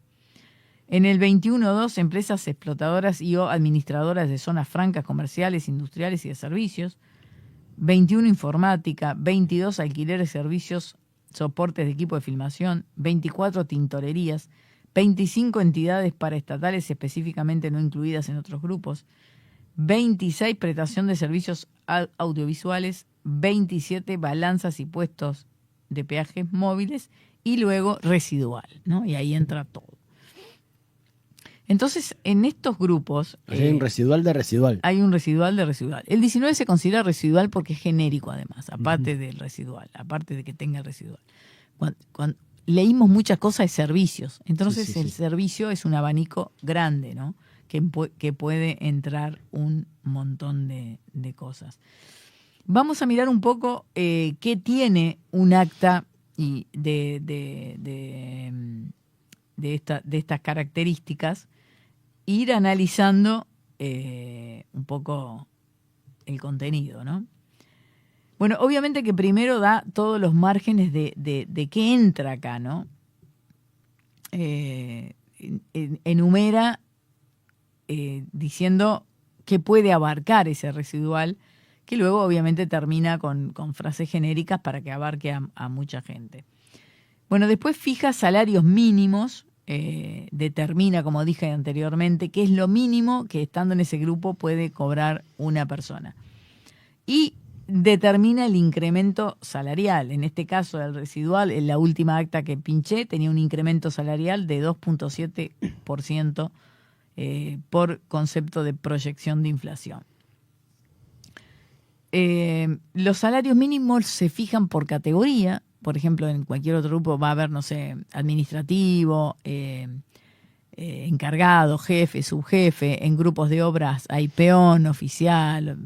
En el 21.2, empresas explotadoras y o administradoras de zonas francas comerciales, industriales y de servicios. 21, informática. 22, alquileres, servicios, soportes de equipo de filmación. 24, tintorerías. 25, entidades paraestatales específicamente no incluidas en otros grupos. 26, prestación de servicios audiovisuales. 27, balanzas y puestos de peajes móviles. Y luego residual, ¿no? Y ahí entra todo. Entonces, en estos grupos... Hay un residual de residual. Hay un residual de residual. El 19 se considera residual porque es genérico, además, aparte del residual, aparte de que tenga el residual. Cuando leímos muchas cosas de servicios. Entonces, sí. Servicio es un abanico grande, ¿no? Que puede entrar un montón de cosas. Vamos a mirar un poco qué tiene un acta y de estas características, ir analizando un poco el contenido, ¿no? Bueno, obviamente que primero da todos los márgenes de qué entra acá, ¿no? Enumera diciendo qué puede abarcar ese residual, que luego obviamente termina con frases genéricas para que abarque a mucha gente. Bueno, después fija salarios mínimos, determina, como dije anteriormente, qué es lo mínimo que estando en ese grupo puede cobrar una persona. Y determina el incremento salarial. En este caso, el residual, en la última acta que pinché, tenía un incremento salarial de 2.7% por concepto de proyección de inflación. Los salarios mínimos se fijan por categoría. Por ejemplo, en cualquier otro grupo va a haber, no sé, administrativo, encargado, jefe, subjefe. En grupos de obras hay peón, oficial,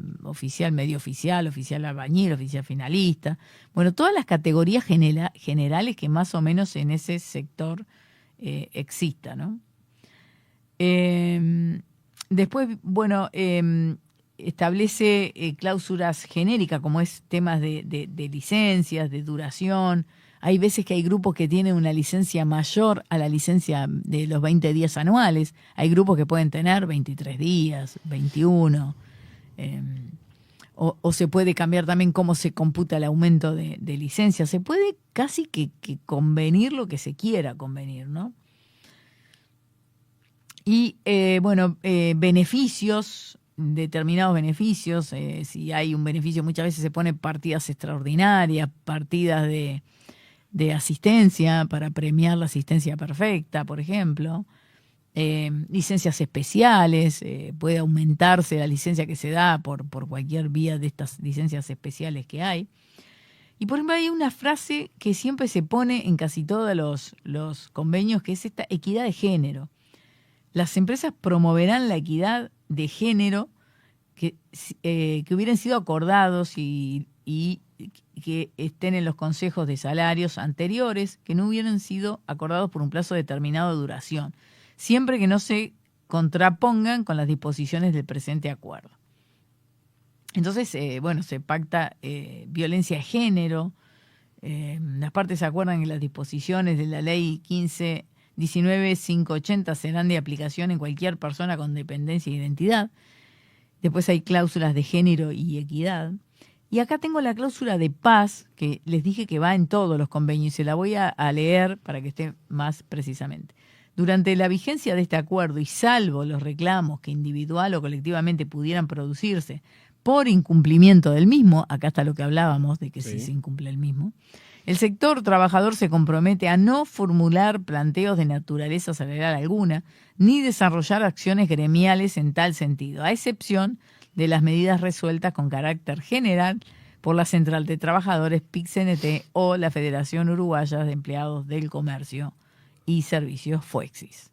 medio oficial, oficial albañil, oficial finalista. Bueno, todas las categorías generales que más o menos en ese sector exista, ¿no? Después, bueno, establece cláusulas genéricas, como es temas de licencias, de duración. Hay veces que hay grupos que tienen una licencia mayor a la licencia de los 20 días anuales. Hay grupos que pueden tener 23 días, 21. O se puede cambiar también cómo se computa el aumento de licencia. Se puede casi que convenir lo que se quiera convenir, ¿no? Y, beneficios, determinados beneficios. Si hay un beneficio, muchas veces se pone partidas extraordinarias, partidas de asistencia para premiar la asistencia perfecta, por ejemplo. Licencias especiales, puede aumentarse la licencia que se da por cualquier vía de estas licencias especiales que hay. Y por ejemplo hay una frase que siempre se pone en casi todos los convenios, que es esta equidad de género. Las empresas promoverán la equidad de género que hubieran sido acordados y que estén en los consejos de salarios anteriores, que no hubieran sido acordados por un plazo determinado de duración, siempre que no se contrapongan con las disposiciones del presente acuerdo. Entonces, se pacta violencia de género. Las partes se acuerdan que las disposiciones de la ley 19.580 serán de aplicación en cualquier persona con dependencia e identidad. Después hay cláusulas de género y equidad. Y acá tengo la cláusula de paz, que les dije que va en todos los convenios, y se la voy a leer para que esté más precisamente. Durante la vigencia de este acuerdo, y salvo los reclamos que individual o colectivamente pudieran producirse por incumplimiento del mismo, acá está lo que hablábamos de que si se incumple el mismo, el sector trabajador se compromete a no formular planteos de naturaleza salarial alguna, ni desarrollar acciones gremiales en tal sentido, a excepción de las medidas resueltas con carácter general por la Central de Trabajadores, PIC-CNT, o la Federación Uruguaya de Empleados del Comercio y Servicios, FOEXIS.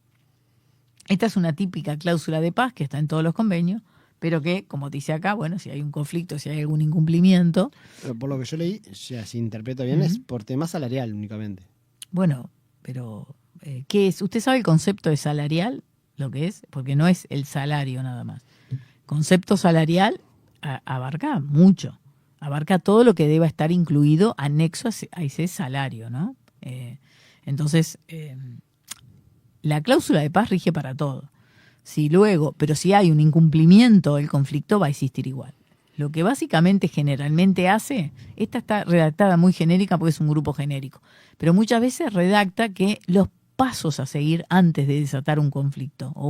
Esta es una típica cláusula de paz que está en todos los convenios, pero que, como dice acá, bueno, si hay un conflicto, si hay algún incumplimiento... Pero por lo que yo leí, ya si interpreto bien, es por tema salarial únicamente. Bueno, pero ¿qué es? ¿Usted sabe el concepto de salarial? Lo que es, porque no es el salario nada más. Concepto salarial abarca mucho, abarca todo lo que deba estar incluido anexo a ese salario, ¿no? Entonces, la cláusula de paz rige para todo. Pero si hay un incumplimiento, el conflicto va a existir igual. Lo que básicamente generalmente hace, esta está redactada muy genérica porque es un grupo genérico, pero muchas veces redacta que los pasos a seguir antes de desatar un conflicto o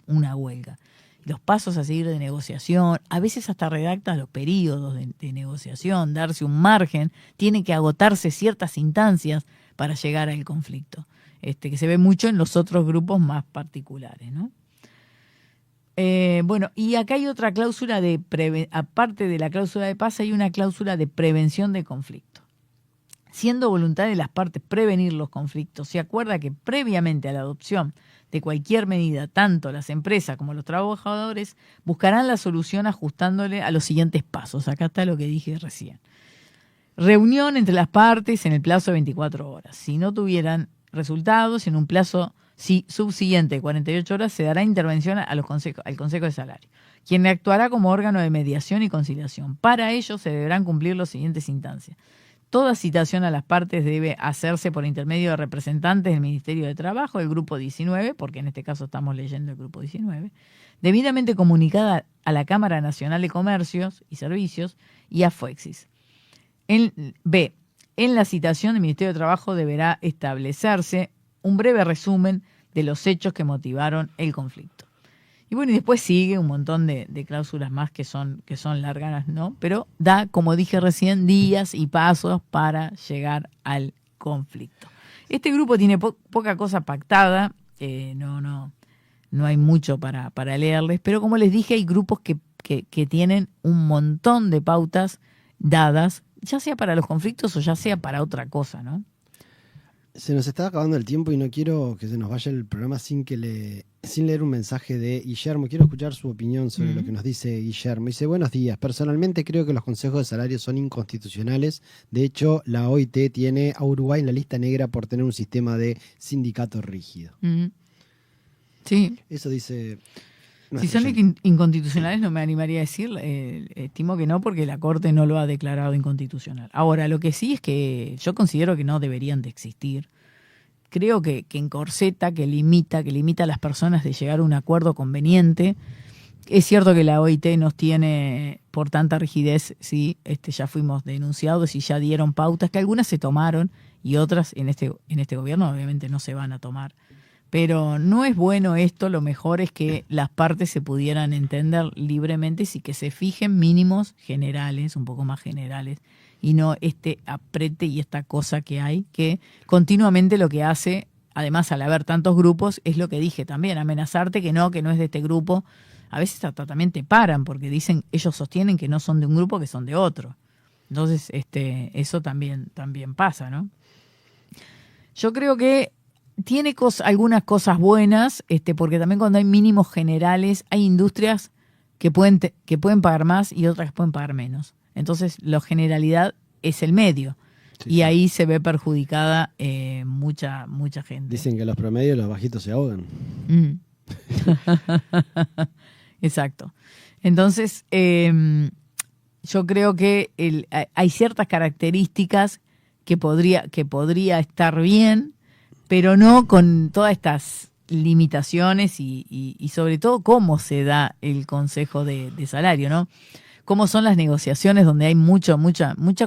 una huelga, los pasos a seguir de negociación, a veces hasta redacta los periodos de negociación, darse un margen, tiene que agotarse ciertas instancias para llegar al conflicto, que se ve mucho en los otros grupos más particulares, ¿no? Bueno, y acá hay otra cláusula aparte de la cláusula de paz, hay una cláusula de prevención de conflicto. Siendo voluntad de las partes prevenir los conflictos, se acuerda que previamente a la adopción de cualquier medida, tanto las empresas como los trabajadores buscarán la solución ajustándole a los siguientes pasos. Acá está lo que dije recién. Reunión entre las partes en el plazo de 24 horas. Si no tuvieran resultados, en un plazo subsiguiente de 48 horas se dará intervención al Consejo de Salario, quien actuará como órgano de mediación y conciliación. Para ello se deberán cumplir las siguientes instancias. Toda citación a las partes debe hacerse por intermedio de representantes del Ministerio de Trabajo, el Grupo 19, porque en este caso estamos leyendo el Grupo 19, debidamente comunicada a la Cámara Nacional de Comercios y Servicios y a FOEXIS. En la citación del Ministerio de Trabajo deberá establecerse un breve resumen de los hechos que motivaron el conflicto. Y bueno, y después sigue un montón de cláusulas más que son largas, ¿no? Pero da, como dije recién, días y pasos para llegar al conflicto. Este grupo tiene poca cosa pactada, no hay mucho para leerles, pero como les dije, hay grupos que tienen un montón de pautas dadas, ya sea para los conflictos o ya sea para otra cosa, ¿no? Se nos está acabando el tiempo y no quiero que se nos vaya el programa sin leer un mensaje de Guillermo. Quiero escuchar su opinión sobre lo que nos dice Guillermo. Dice: buenos días, personalmente creo que los consejos de salario son inconstitucionales. De hecho, la OIT tiene a Uruguay en la lista negra por tener un sistema de sindicato rígido. Sí. Eso dice... Si son inconstitucionales no me animaría a decir, estimo que no, porque la Corte no lo ha declarado inconstitucional. Ahora, lo que sí es que yo considero que no deberían de existir. Creo que encorseta, que limita a las personas de llegar a un acuerdo conveniente. Es cierto que la OIT nos tiene por tanta rigidez, sí, ya fuimos denunciados y ya dieron pautas, que algunas se tomaron y otras en este gobierno obviamente no se van a tomar. Pero no es bueno esto, lo mejor es que las partes se pudieran entender libremente y que se fijen mínimos generales, un poco más generales, y no este aprete y esta cosa que hay, que continuamente lo que hace, además al haber tantos grupos, es lo que dije también, amenazarte que no es de este grupo. A veces hasta también te paran porque dicen, ellos sostienen que no son de un grupo, que son de otro. Entonces, eso también pasa, ¿no? Yo creo que tiene algunas cosas buenas, porque también cuando hay mínimos generales, hay industrias que pueden pagar más y otras que pueden pagar menos. Entonces, la generalidad es el medio. Sí, y ahí se ve perjudicada mucha gente. Dicen que los promedios, los bajitos se ahogan. Exacto. Entonces, yo creo que hay ciertas características que podría estar bien, pero no con todas estas limitaciones y sobre todo cómo se da el consejo de salario, ¿no? Cómo son las negociaciones donde hay mucha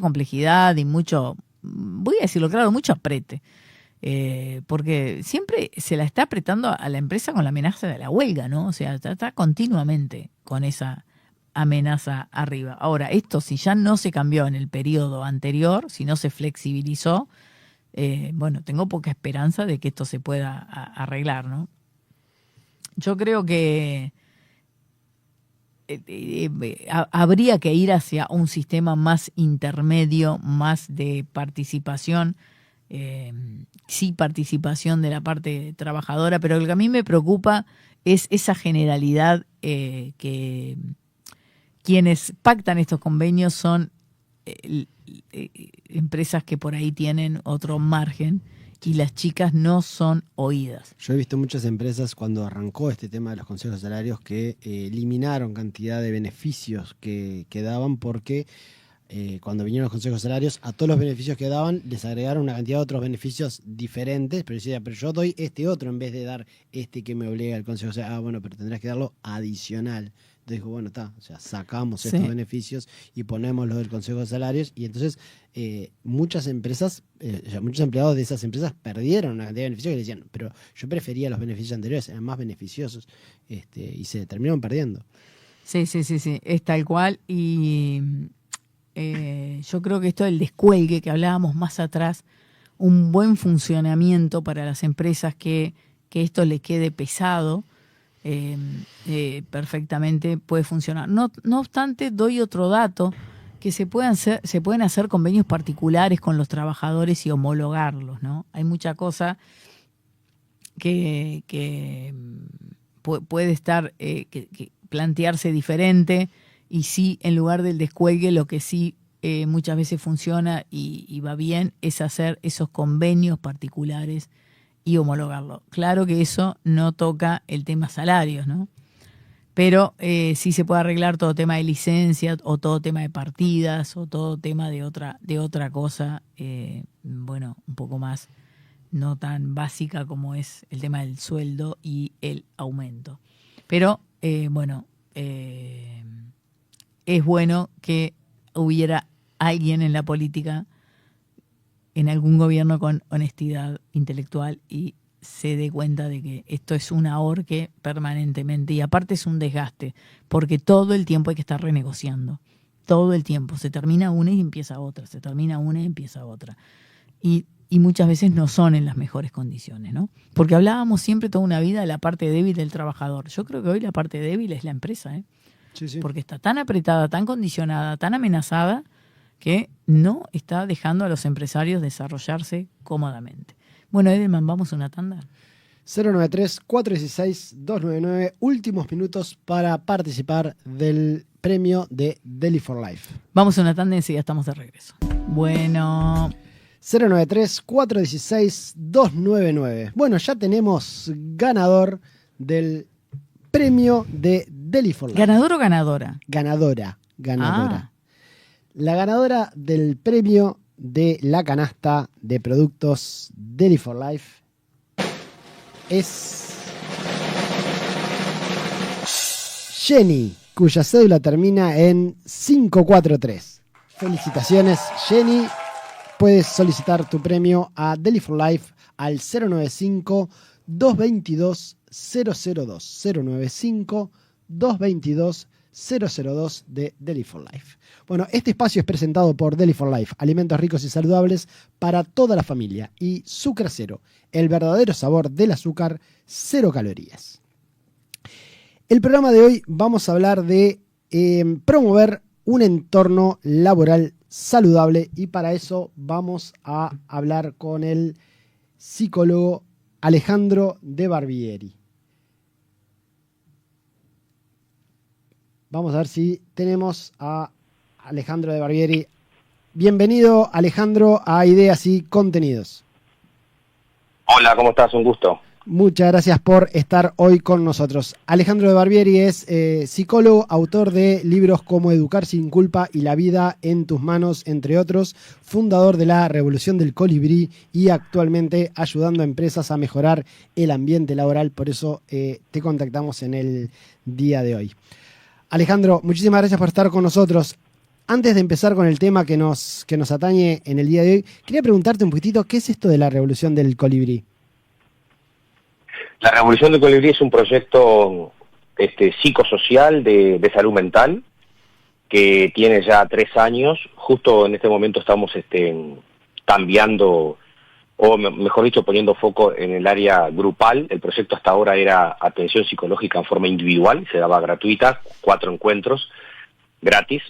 complejidad y mucho, voy a decirlo claro, mucho aprete. Porque siempre se la está apretando a la empresa con la amenaza de la huelga, ¿no? O sea, está continuamente con esa amenaza arriba. Ahora, esto si ya no se cambió en el periodo anterior, si no se flexibilizó, bueno, tengo poca esperanza de que esto se pueda arreglar, ¿no? Yo creo que habría que ir hacia un sistema más intermedio, más de participación, sí participación de la parte trabajadora, pero lo que a mí me preocupa es esa generalidad que quienes pactan estos convenios son empresas que por ahí tienen otro margen y las chicas no son oídas. Yo he visto muchas empresas cuando arrancó este tema de los consejos salarios que eliminaron cantidad de beneficios que daban porque cuando vinieron los consejos salarios, a todos los beneficios que daban les agregaron una cantidad de otros beneficios diferentes, pero decía, pero yo doy este otro en vez de dar este que me obliga el consejo salario. Bueno, pero tendrás que darlo adicional. Entonces dijo, bueno, está, o sea, sacamos estos beneficios y ponemos los del consejo de salarios, y entonces muchas empresas, muchos empleados de esas empresas perdieron una cantidad de beneficios que decían, pero yo prefería los beneficios anteriores, eran más beneficiosos, y se terminaron perdiendo. Sí, es tal cual, y yo creo que esto del descuelgue que hablábamos más atrás, un buen funcionamiento para las empresas que esto le quede pesado, perfectamente puede funcionar. No obstante, doy otro dato, que se pueden hacer convenios particulares con los trabajadores y homologarlos, ¿no? Hay mucha cosa que puede estar, que plantearse diferente, y sí, en lugar del descuelgue, lo que sí muchas veces funciona y va bien es hacer esos convenios particulares y homologarlo. Claro que eso no toca el tema salarios, ¿no? Pero sí se puede arreglar todo tema de licencia o todo tema de partidas o todo tema de otra cosa, bueno, un poco más no tan básica como es el tema del sueldo y el aumento. Pero, bueno, es bueno que hubiera alguien en la política, en algún gobierno con honestidad intelectual y se dé cuenta de que esto es un ahorque permanentemente y aparte es un desgaste, porque todo el tiempo hay que estar renegociando, todo el tiempo, se termina una y empieza otra, se termina una y empieza otra, y muchas veces no son en las mejores condiciones, ¿no? Porque hablábamos siempre toda una vida de la parte débil del trabajador. Yo creo que hoy la parte débil es la empresa, Sí. Porque está tan apretada, tan condicionada, tan amenazada, que no está dejando a los empresarios desarrollarse cómodamente. Bueno, Edelman, vamos a una tanda. 093-416-299, últimos minutos para participar del premio de Deli for Life. Vamos a una tanda y enseguida estamos de regreso. Bueno. 093-416-299. Bueno, ya tenemos ganador del premio de Deli for Life. ¿Ganador o ganadora? Ganadora. La ganadora del premio de la canasta de productos Deli for Life es Jenny, cuya cédula termina en 543. Felicitaciones, Jenny. Puedes solicitar tu premio a Deli for Life al 095-222-002. 095-222-002 de Deli for Life. Bueno, este espacio es presentado por Deli for Life, alimentos ricos y saludables para toda la familia, y Azúcar Cero, el verdadero sabor del azúcar, 0 calorías. El programa de hoy vamos a hablar de promover un entorno laboral saludable, y para eso vamos a hablar con el psicólogo Alejandro de Barbieri. Vamos a ver si tenemos a Alejandro de Barbieri. Bienvenido, Alejandro, a Ideas y Contenidos. Hola, ¿cómo estás? Un gusto. Muchas gracias por estar hoy con nosotros. Alejandro de Barbieri es psicólogo, autor de libros como Educar sin culpa y La vida en tus manos, entre otros, fundador de la Revolución del Colibrí y actualmente ayudando a empresas a mejorar el ambiente laboral. Por eso te contactamos en el día de hoy. Alejandro, muchísimas gracias por estar con nosotros. Antes de empezar con el tema que nos atañe en el día de hoy, quería preguntarte un poquitito, ¿qué es esto de la Revolución del Colibrí? La Revolución del Colibrí es un proyecto psicosocial de salud mental que tiene ya 3 años. Justo en este momento estamos cambiando, o mejor dicho, poniendo foco en el área grupal. El proyecto hasta ahora era atención psicológica en forma individual, se daba gratuita, 4 encuentros gratis,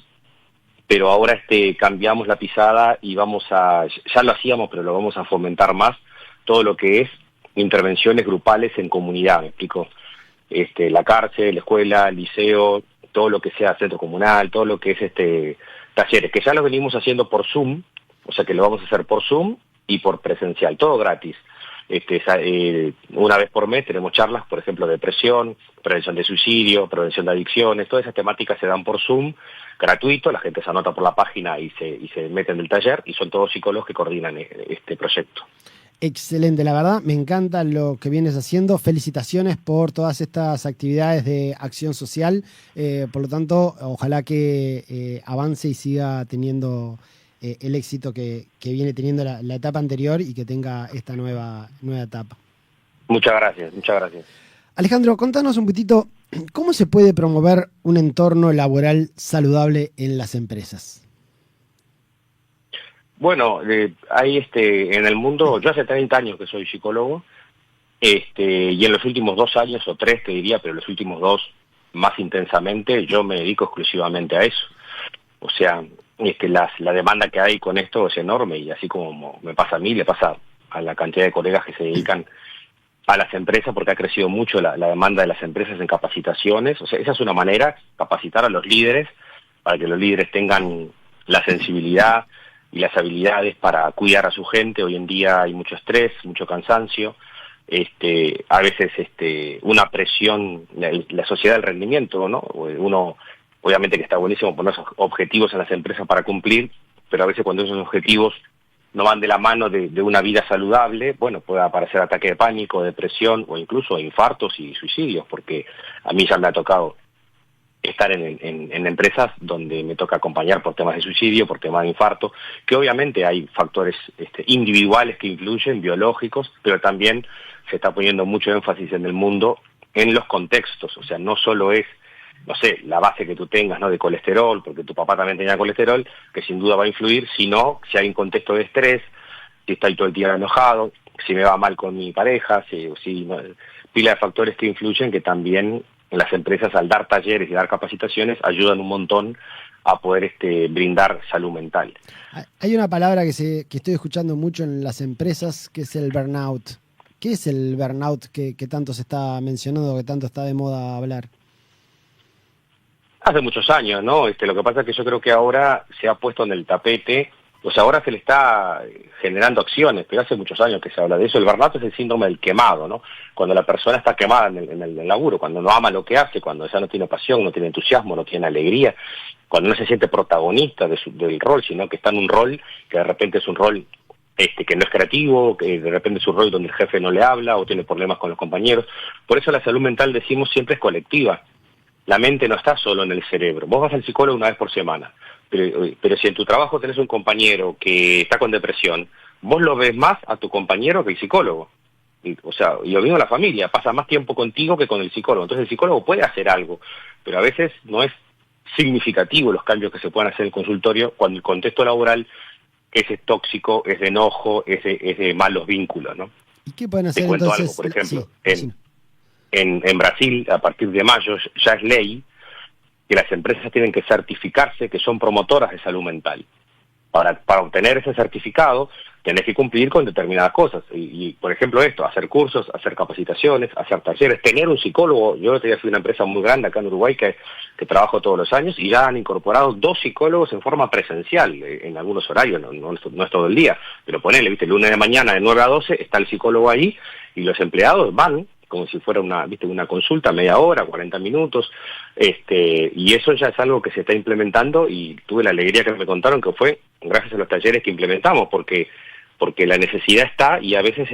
pero ahora cambiamos la pisada y ya lo hacíamos, pero lo vamos a fomentar más, todo lo que es intervenciones grupales en comunidad, me explico. La cárcel, la escuela, el liceo, todo lo que sea centro comunal, todo lo que es talleres, que ya lo venimos haciendo por Zoom, o sea que lo vamos a hacer por Zoom y por presencial, todo gratis. Una vez por mes tenemos charlas, por ejemplo, de depresión, prevención de suicidio, prevención de adicciones, todas esas temáticas se dan por Zoom, gratuito, la gente se anota por la página y se mete en el taller, y son todos psicólogos que coordinan este proyecto. Excelente, la verdad, me encanta lo que vienes haciendo. Felicitaciones por todas estas actividades de acción social. Por lo tanto, ojalá que avance y siga teniendo el éxito que viene teniendo la etapa anterior y que tenga esta nueva etapa. Muchas gracias, muchas gracias. Alejandro, contanos un poquito, ¿cómo se puede promover un entorno laboral saludable en las empresas? Bueno, hay en el mundo, yo hace 30 años que soy psicólogo, y en los últimos 2 años, o 3 te diría, pero los últimos 2 más intensamente, yo me dedico exclusivamente a eso. O sea, la demanda que hay con esto es enorme, y así como me pasa a mí, le pasa a la cantidad de colegas que se dedican a las empresas, porque ha crecido mucho la demanda de las empresas en capacitaciones. O sea, esa es una manera, capacitar a los líderes, para que los líderes tengan la sensibilidad y las habilidades para cuidar a su gente. Hoy en día hay mucho estrés, mucho cansancio, a veces una presión, la sociedad del rendimiento, ¿no? Uno, obviamente que está buenísimo poner objetivos en las empresas para cumplir, pero a veces cuando esos objetivos no van de la mano de una vida saludable, bueno, puede aparecer ataque de pánico, depresión o incluso infartos y suicidios, porque a mí ya me ha tocado estar en empresas donde me toca acompañar por temas de suicidio, por temas de infarto, que obviamente hay factores individuales que influyen, biológicos, pero también se está poniendo mucho énfasis en el mundo en los contextos. O sea, no solo es, no sé, la base que tú tengas, ¿no?, de colesterol, porque tu papá también tenía colesterol, que sin duda va a influir, sino si hay un contexto de estrés, si estoy todo el día enojado, si me va mal con mi pareja, pila de factores que influyen, que también en las empresas, al dar talleres y dar capacitaciones, ayudan un montón a poder brindar salud mental. Hay una palabra que estoy escuchando mucho en las empresas, que es el burnout. ¿Qué es el burnout que tanto se está mencionando, que tanto está de moda hablar? Hace muchos años, ¿no? Lo que pasa es que yo creo que ahora se ha puesto en el tapete, o sea, ahora se le está generando acciones, pero hace muchos años que se habla de eso. El burnout es el síndrome del quemado, ¿no? Cuando la persona está quemada en el laburo, cuando no ama lo que hace, cuando ya no tiene pasión, no tiene entusiasmo, no tiene alegría, cuando no se siente protagonista del rol, sino que está en un rol que de repente es un rol que no es creativo, que de repente es un rol donde el jefe no le habla o tiene problemas con los compañeros. Por eso la salud mental, decimos, siempre es colectiva. La mente no está solo en el cerebro. Vos vas al psicólogo una vez por semana, pero si en tu trabajo tenés un compañero que está con depresión, vos lo ves más a tu compañero que el psicólogo. Y lo mismo la familia, pasa más tiempo contigo que con el psicólogo. Entonces el psicólogo puede hacer algo, pero a veces no es significativo los cambios que se puedan hacer en el consultorio cuando el contexto laboral es tóxico, es de enojo, es de malos vínculos, ¿no? ¿Y qué pueden hacer Te cuento entonces? algo, por ejemplo, Sí. En Brasil, a partir de mayo, ya es ley que las empresas tienen que certificarse que son promotoras de salud mental. para obtener ese certificado tenés que cumplir con determinadas cosas. Y, por ejemplo, hacer cursos, hacer capacitaciones, hacer talleres, tener un psicólogo. Yo fui a una empresa muy grande acá en Uruguay que trabajo todos los años y ya han incorporado 2 psicólogos en forma presencial, en algunos horarios, no es todo el día, pero ponele, viste, el lunes de mañana de 9 a 12 está el psicólogo ahí y los empleados van como si fuera una consulta, media hora, 40 minutos, y eso ya es algo que se está implementando y tuve la alegría que me contaron que fue gracias a los talleres que implementamos, porque la necesidad está y a veces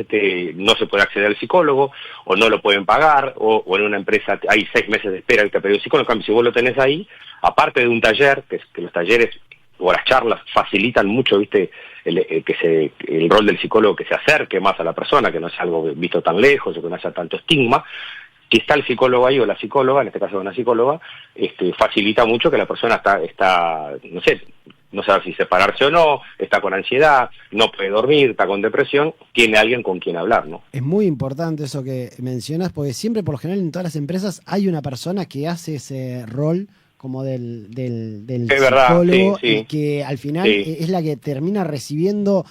no se puede acceder al psicólogo o no lo pueden pagar o en una empresa hay 6 meses de espera que te pide un psicólogo. En cambio, si vos lo tenés ahí, aparte de un taller, que los talleres o las charlas facilitan mucho, viste, el rol del psicólogo, que se acerque más a la persona, que no es algo visto tan lejos o que no haya tanto estigma. Si está el psicólogo ahí o la psicóloga, en este caso una psicóloga, facilita mucho que la persona está no sabe si separarse o no, está con ansiedad, no puede dormir, está con depresión, tiene alguien con quien hablar, ¿no? Es muy importante eso que mencionas, porque siempre, por lo general, en todas las empresas hay una persona que hace ese rol como del psicólogo, sí, y que al final es la que termina recibiendo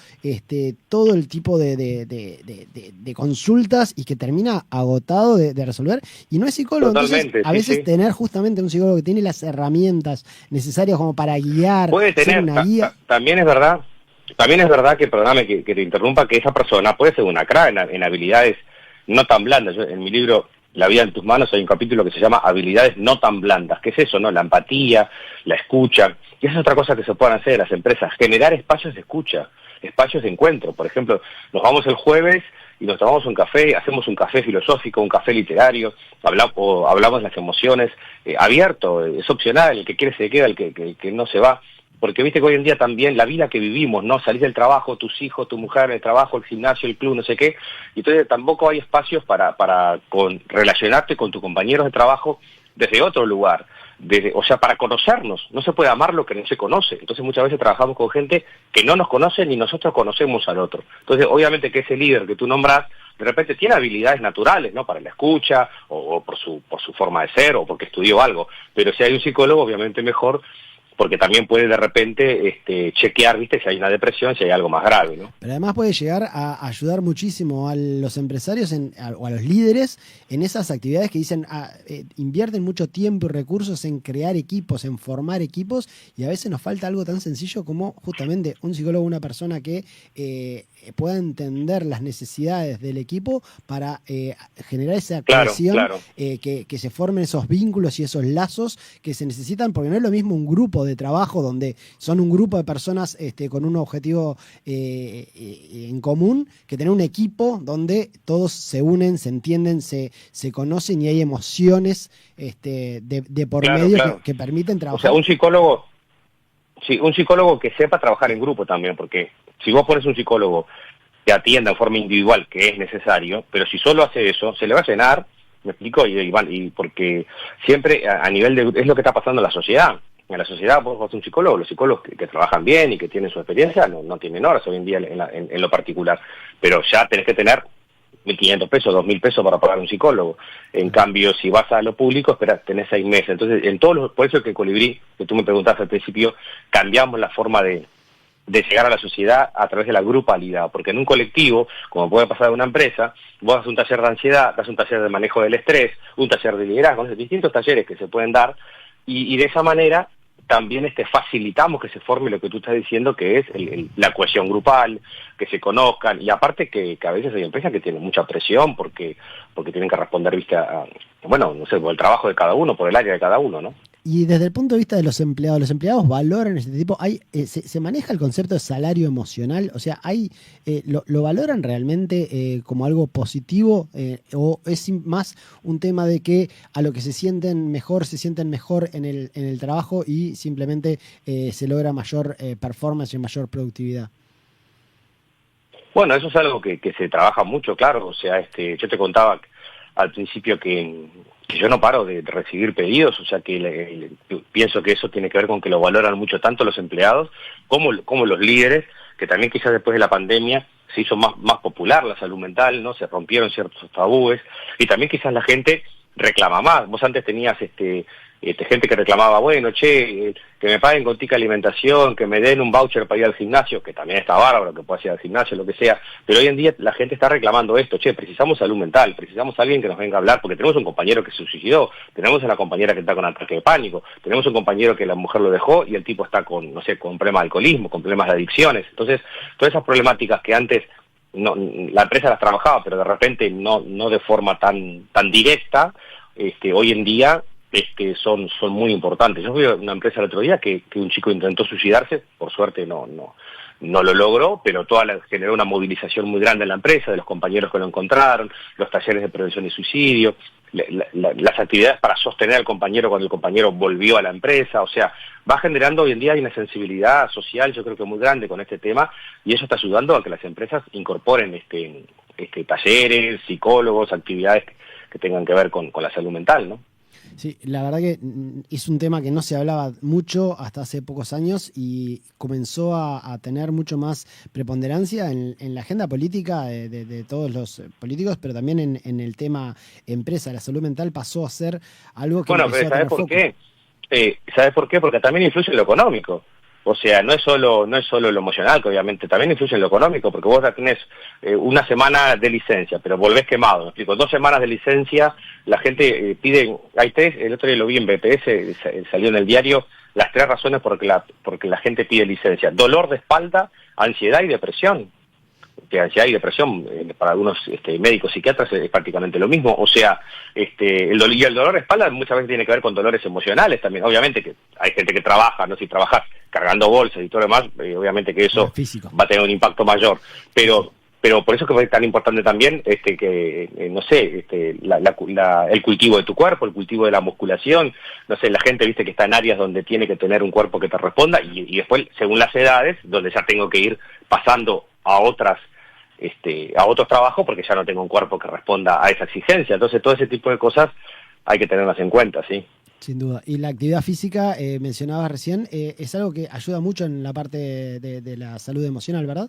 todo el tipo de consultas y que termina agotado de resolver, y no es psicólogo. Totalmente. Entonces, a veces tener justamente un psicólogo que tiene las herramientas necesarias como para guiar, puede tener una guía. También es verdad que, perdóname que te interrumpa, que esa persona puede ser una crack en habilidades no tan blandas. Yo, en mi libro La vida en tus manos hay un capítulo que se llama habilidades no tan blandas. ¿Qué es eso, no? La empatía, la escucha. Y esa es otra cosa que se pueden hacer en las empresas, generar espacios de escucha, espacios de encuentro. Por ejemplo, nos vamos el jueves y nos tomamos un café, hacemos un café filosófico, un café literario, hablamos de las emociones, abierto, es opcional, el que quiere se queda, el que no se va. Porque viste que hoy en día también la vida que vivimos, ¿no? Salís del trabajo, tus hijos, tu mujer, el trabajo, el gimnasio, el club, no sé qué, y entonces tampoco hay espacios para relacionarte con tus compañeros de trabajo desde otro lugar, para conocernos. No se puede amar lo que no se conoce. Entonces muchas veces trabajamos con gente que no nos conoce ni nosotros conocemos al otro. Entonces obviamente que ese líder que tú nombras, de repente tiene habilidades naturales, ¿no? Para la escucha, o por su forma de ser, o porque estudió algo. Pero si hay un psicólogo, obviamente mejor, porque también puede de repente chequear, viste, si hay una depresión, si hay algo más grave, ¿no? Pero además puede llegar a ayudar muchísimo a los empresarios o a los líderes en esas actividades que dicen, invierten mucho tiempo y recursos en crear equipos, en formar equipos, y a veces nos falta algo tan sencillo como justamente un psicólogo, una persona que pueda entender las necesidades del equipo para generar esa cohesión, claro. Que se formen esos vínculos y esos lazos que se necesitan, porque no es lo mismo un grupo de trabajo donde son un grupo de personas con un objetivo en común, que tener un equipo donde todos se unen, se entienden, se conocen y hay emociones de por medio. Claro. Que permiten trabajar. O sea, un psicólogo que sepa trabajar en grupo también, porque si vos pones un psicólogo que atienda en forma individual, que es necesario, pero si solo hace eso, se le va a llenar, ¿me explico? Y porque siempre a nivel es lo que está pasando en la sociedad. En la sociedad vos sos un psicólogo, los psicólogos que trabajan bien y que tienen su experiencia no tienen horas hoy en día en lo particular, pero ya tenés que tener 1.500 pesos, 2.000 pesos para pagar un psicólogo. En cambio, si vas a lo público, tenés 6 meses. Entonces, por eso que Colibrí, que tú me preguntaste al principio, cambiamos la forma de llegar a la sociedad a través de la grupalidad, porque en un colectivo, como puede pasar en una empresa, vos haces un taller de ansiedad, haces un taller de manejo del estrés, un taller de liderazgo, distintos talleres que se pueden dar, y de esa manera también facilitamos que se forme lo que tú estás diciendo, que es la cohesión grupal, que se conozcan, y aparte que a veces hay empresas que tienen mucha presión porque tienen que responder, viste, por el trabajo de cada uno, por el área de cada uno, ¿no? Y desde el punto de vista de los empleados valoran este tipo, se maneja el concepto de salario emocional, o sea, ¿lo valoran realmente como algo positivo, o es más un tema de que a lo que se sienten mejor en el trabajo y simplemente se logra mayor performance y mayor productividad? Bueno, eso es algo que se trabaja mucho, claro. O sea, yo te contaba al principio que yo no paro de recibir pedidos, o sea que pienso que eso tiene que ver con que lo valoran mucho tanto los empleados como los líderes, que también quizás después de la pandemia se hizo más popular la salud mental, ¿no? Se rompieron ciertos tabúes y también quizás la gente reclama más. Vos antes tenías gente que reclamaba, bueno, che, que me paguen con tica alimentación, que me den un voucher para ir al gimnasio, que también está bárbaro, que pueda ir al gimnasio, lo que sea, pero hoy en día la gente está reclamando esto, che, precisamos salud mental, precisamos a alguien que nos venga a hablar, porque tenemos un compañero que se suicidó, tenemos una compañera que está con ataque de pánico, tenemos un compañero que la mujer lo dejó y el tipo está con, no sé, con problemas de alcoholismo, con problemas de adicciones. Entonces, todas esas problemáticas que antes la empresa las trabajaba, pero de repente no de forma tan directa, hoy en día son muy importantes. Yo vi una empresa el otro día que un chico intentó suicidarse, por suerte no lo logró, pero generó una movilización muy grande en la empresa, de los compañeros que lo encontraron, los talleres de prevención de suicidio, las actividades para sostener al compañero cuando el compañero volvió a la empresa. O sea, va generando hoy en día hay una sensibilidad social, yo creo que muy grande con este tema, y eso está ayudando a que las empresas incorporen talleres, psicólogos, actividades que tengan que ver con la salud mental, ¿no? Sí, la verdad que es un tema que no se hablaba mucho hasta hace pocos años y comenzó a tener mucho más preponderancia en la agenda política de todos los políticos, pero también en el tema empresa. La salud mental pasó a ser algo que empezó a tener foco. ¿Sabes por qué? Porque también influye en lo económico. O sea, no es solo lo emocional, que obviamente también influye en lo económico, porque vos ya tenés una semana de licencia, pero volvés quemado, me explico, 2 semanas de licencia, la gente pide, hay 3, el otro día lo vi en BPS, salió en el diario, las 3 razones porque la gente pide licencia: dolor de espalda, ansiedad y depresión. Que ansiedad y depresión para algunos médicos psiquiatras es prácticamente lo mismo. O sea, el dolor de espalda muchas veces tiene que ver con dolores emocionales también. Obviamente que hay gente que trabaja, no si trabajas cargando bolsas y todo lo demás, obviamente que eso va a tener un impacto mayor. Pero por eso es tan importante también el cultivo de tu cuerpo, el cultivo de la musculación. No sé, la gente viste que está en áreas donde tiene que tener un cuerpo que te responda y después, según las edades, donde ya tengo que ir pasando a otros trabajos porque ya no tengo un cuerpo que responda a esa exigencia. Entonces todo ese tipo de cosas hay que tenerlas en cuenta, sí. Sin duda. Y la actividad física, mencionabas recién, es algo que ayuda mucho en la parte de la salud emocional, ¿verdad?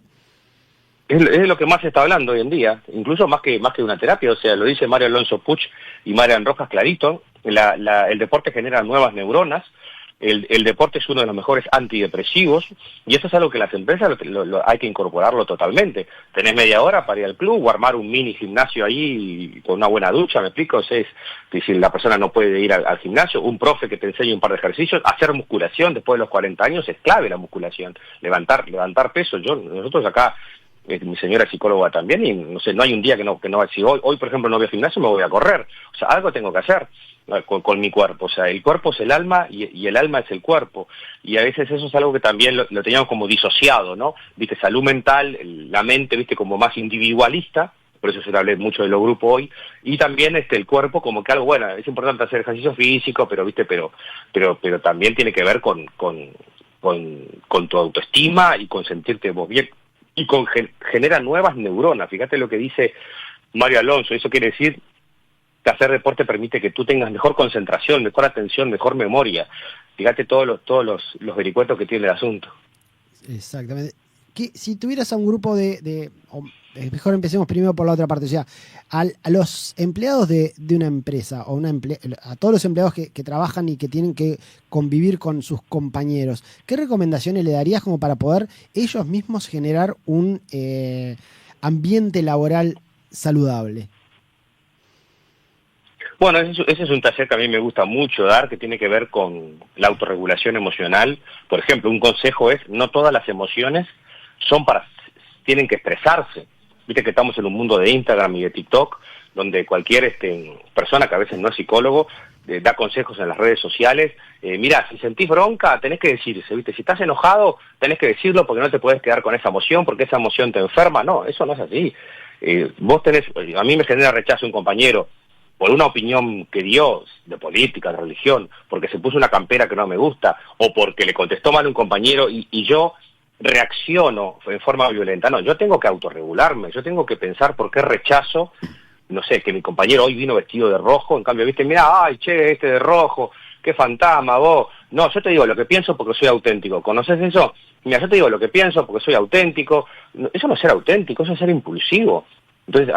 Es lo que más se está hablando hoy en día, incluso más que una terapia. O sea, lo dice Mario Alonso Puig y Marian Rojas clarito, el deporte genera nuevas neuronas. El deporte es uno de los mejores antidepresivos y eso es algo que las empresas hay que incorporarlo totalmente. Tenés media hora para ir al club o armar un mini gimnasio ahí con una buena ducha, ¿me explico? O sea, es si la persona no puede ir al gimnasio, un profe que te enseñe un par de ejercicios, hacer musculación después de los 40 años es clave la musculación, levantar peso. Nosotros acá, mi señora es psicóloga también y no sé, no hay un día que no si hoy por ejemplo no voy al gimnasio, me voy a correr. O sea, algo tengo que hacer con mi cuerpo. O sea, el cuerpo es el alma y el alma es el cuerpo. Y a veces eso es algo que también lo teníamos como disociado, ¿no? Viste, salud mental, la mente, viste, como más individualista, por eso se hablé mucho de los grupos hoy, y también el cuerpo como que algo, bueno, es importante hacer ejercicio físico, pero viste, pero también tiene que ver con tu autoestima y con sentirte vos bien, y genera nuevas neuronas. Fíjate lo que dice Mario Alonso, eso quiere decir que hacer deporte permite que tú tengas mejor concentración, mejor atención, mejor memoria. Fíjate todos los vericuetos que tiene el asunto. Exactamente. Si tuvieras a un grupo mejor empecemos primero por la otra parte, o sea, a los empleados de una empresa o a todos los empleados que trabajan y que tienen que convivir con sus compañeros, ¿qué recomendaciones le darías como para poder ellos mismos generar un ambiente laboral saludable? Bueno, ese es un taller que a mí me gusta mucho dar, que tiene que ver con la autorregulación emocional. Por ejemplo, un consejo es, no todas las emociones tienen que expresarse. Viste que estamos en un mundo de Instagram y de TikTok, donde cualquier persona que a veces no es psicólogo da consejos en las redes sociales. Mira, si sentís bronca, tenés que decirse, ¿viste? Si estás enojado, tenés que decirlo porque no te puedes quedar con esa emoción, porque esa emoción te enferma. No, eso no es así. A mí me genera rechazo un compañero por una opinión que dio de política, de religión, porque se puso una campera que no me gusta, o porque le contestó mal un compañero y yo reacciono en forma violenta. No, yo tengo que autorregularme, yo tengo que pensar por qué rechazo, no sé, que mi compañero hoy vino vestido de rojo, en cambio, viste, mira, ay, che, de rojo, qué fantasma, vos. No, yo te digo lo que pienso porque soy auténtico. ¿Conoces eso? Mira, yo te digo lo que pienso porque soy auténtico. Eso no es ser auténtico, eso es ser impulsivo. Entonces,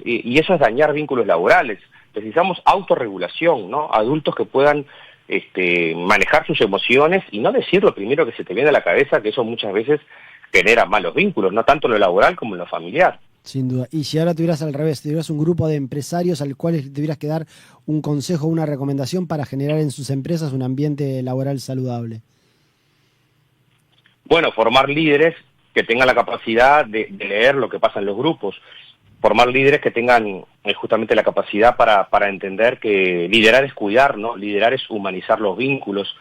eso es dañar vínculos laborales. Necesitamos autorregulación, ¿no? Adultos que puedan manejar sus emociones y no decir lo primero que se te viene a la cabeza, que eso muchas veces genera malos vínculos, no tanto en lo laboral como en lo familiar. Sin duda. Y si ahora tuvieras al revés, tuvieras un grupo de empresarios al cual tuvieras que dar un consejo, una recomendación para generar en sus empresas un ambiente laboral saludable. Bueno, formar líderes que tengan la capacidad de leer lo que pasa en los grupos, formar líderes que tengan justamente la capacidad para entender que liderar es cuidar, ¿no? Liderar es humanizar los vínculos,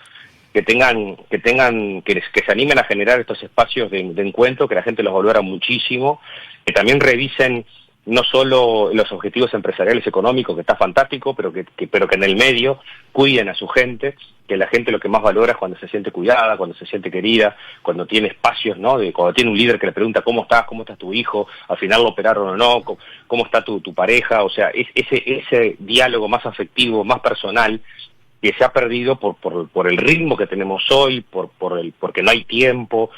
que se animen a generar estos espacios de encuentro, que la gente los valora muchísimo, que también revisen no solo los objetivos empresariales económicos, que está fantástico, pero que en el medio cuiden a su gente, que la gente lo que más valora es cuando se siente cuidada, cuando se siente querida, cuando tiene espacios, ¿no? Cuando tiene un líder que le pregunta cómo está tu hijo, al final lo operaron o no, cómo está tu pareja, o sea, ese diálogo más afectivo, más personal, que se ha perdido por el ritmo que tenemos hoy, porque no hay tiempo,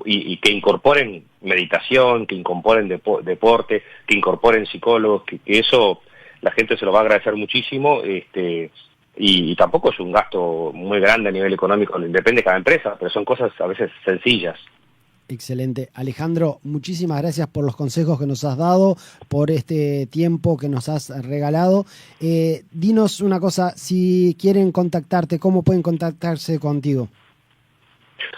y que incorporen meditación, que incorporen deporte, que incorporen psicólogos, que eso la gente se lo va a agradecer muchísimo, y tampoco es un gasto muy grande a nivel económico, depende de cada empresa, pero son cosas a veces sencillas. Excelente. Alejandro, muchísimas gracias por los consejos que nos has dado, por este tiempo que nos has regalado. Dinos una cosa, si quieren contactarte, ¿cómo pueden contactarse contigo?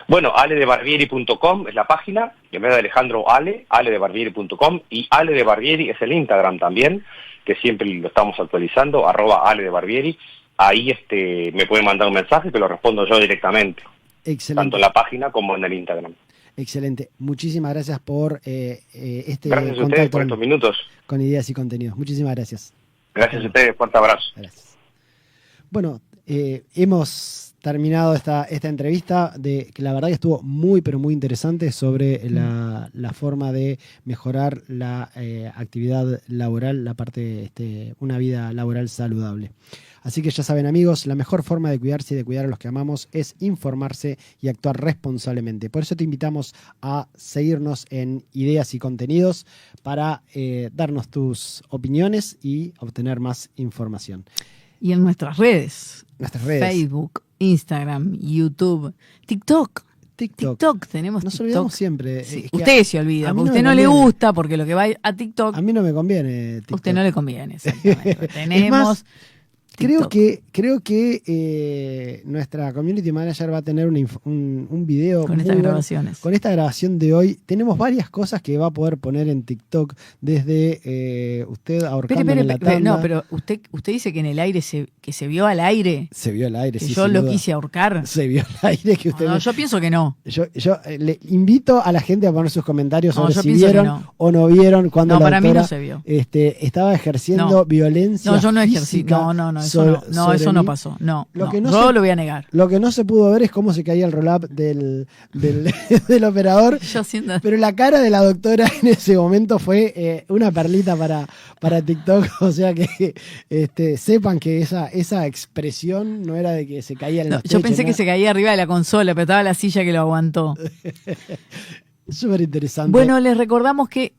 Bueno, aledebarbieri.com es la página, y en vez de Alejandro, aledebarbieri.com, y Ale de Barbieri es el Instagram también, que siempre lo estamos actualizando, @aledebarbieri. Ahí me pueden mandar un mensaje que lo respondo yo directamente. Excelente. Tanto en la página como en el Instagram. Excelente. Muchísimas gracias por gracias a ustedes por estos minutos. Con Ideas y Contenidos. Muchísimas gracias. Gracias a ustedes. Fuerte abrazo. Gracias. Bueno, hemos terminado esta entrevista que la verdad que estuvo muy pero muy interesante sobre la forma de mejorar la actividad laboral, la parte una vida laboral saludable. Así que ya saben, amigos, la mejor forma de cuidarse y de cuidar a los que amamos es informarse y actuar responsablemente. Por eso te invitamos a seguirnos en Ideas y Contenidos para darnos tus opiniones y obtener más información. Y en nuestras redes. Facebook, Instagram, YouTube, TikTok. Tenemos Nos TikTok. olvidamos siempre. Sí. Usted se olvida, porque a usted no le gusta, porque lo que va a TikTok... A mí no me conviene TikTok. A usted no le conviene, exactamente. Tenemos... Creo que nuestra community manager va a tener un video con estas grabaciones. Con esta grabación de hoy. Tenemos varias cosas que va a poder poner en TikTok, desde usted ahorcando en la tanda. No, pero usted dice que en el aire que se vio al aire. Se vio al aire, que sí. Yo lo quise ahorcar. Se vio al aire que usted. No, yo pienso que no. Yo le invito a la gente a poner sus comentarios sobre si vieron o no vieron cuando la para doctora, mí no se vio. Estaba ejerciendo violencia. No, yo no ejercí. No. Eso no pasó. Yo lo voy a negar. Lo que no se pudo ver es cómo se caía el roll-up del operador. Pero la cara de la doctora en ese momento fue una perlita para TikTok. O sea que sepan que esa expresión no era de que se caía en los techos. Yo pensé que se caía arriba de la consola, pero estaba la silla que lo aguantó. Súper interesante. Bueno, les recordamos que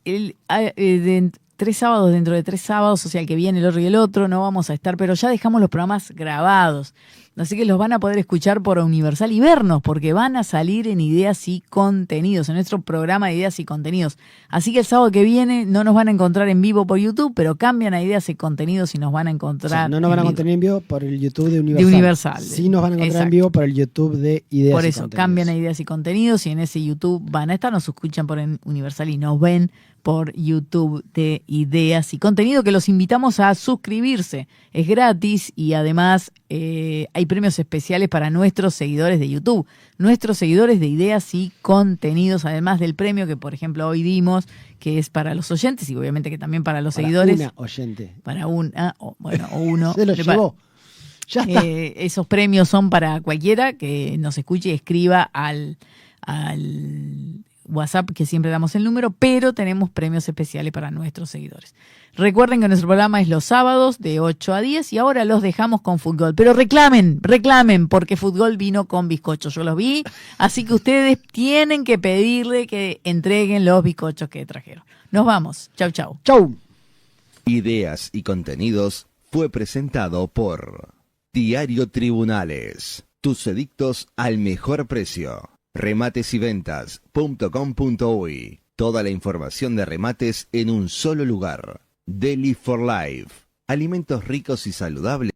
dentro de 3 sábados, o sea, el que viene, el otro y el otro, no vamos a estar, pero ya dejamos los programas grabados. Así que los van a poder escuchar por Universal y vernos, porque van a salir en Ideas y Contenidos, en nuestro programa de Ideas y Contenidos. Así que el sábado que viene no nos van a encontrar en vivo por YouTube, pero cambian a Ideas y Contenidos y nos van a encontrar. No nos van a encontrar en vivo por el YouTube de Universal. Sí, nos van a encontrar en vivo por el YouTube de Ideas y Contenidos. Por eso, cambian a Ideas y Contenidos y en ese YouTube van a estar, nos escuchan por Universal y nos ven por YouTube de Ideas y Contenido, que los invitamos a suscribirse. Es gratis y además hay premios especiales para nuestros seguidores de YouTube, nuestros seguidores de Ideas y Contenidos, además del premio que, por ejemplo, hoy dimos, que es para los oyentes y obviamente que también para los seguidores. Una oyente. Para una, o uno. Se lo llevó. Ya está. Esos premios son para cualquiera que nos escuche y escriba al WhatsApp, que siempre damos el número, pero tenemos premios especiales para nuestros seguidores. Recuerden que nuestro programa es los sábados de 8 a 10 y ahora los dejamos con fútbol. Pero reclamen, porque fútbol vino con bizcochos. Yo los vi, así que ustedes tienen que pedirle que entreguen los bizcochos que trajeron. Nos vamos. Chau, chau. Chau. Ideas y Contenidos fue presentado por Diario Tribunales. Tus edictos al mejor precio. Rematesyventas.com.uy. Toda la información de remates en un solo lugar. Deli for Life. Alimentos ricos y saludables.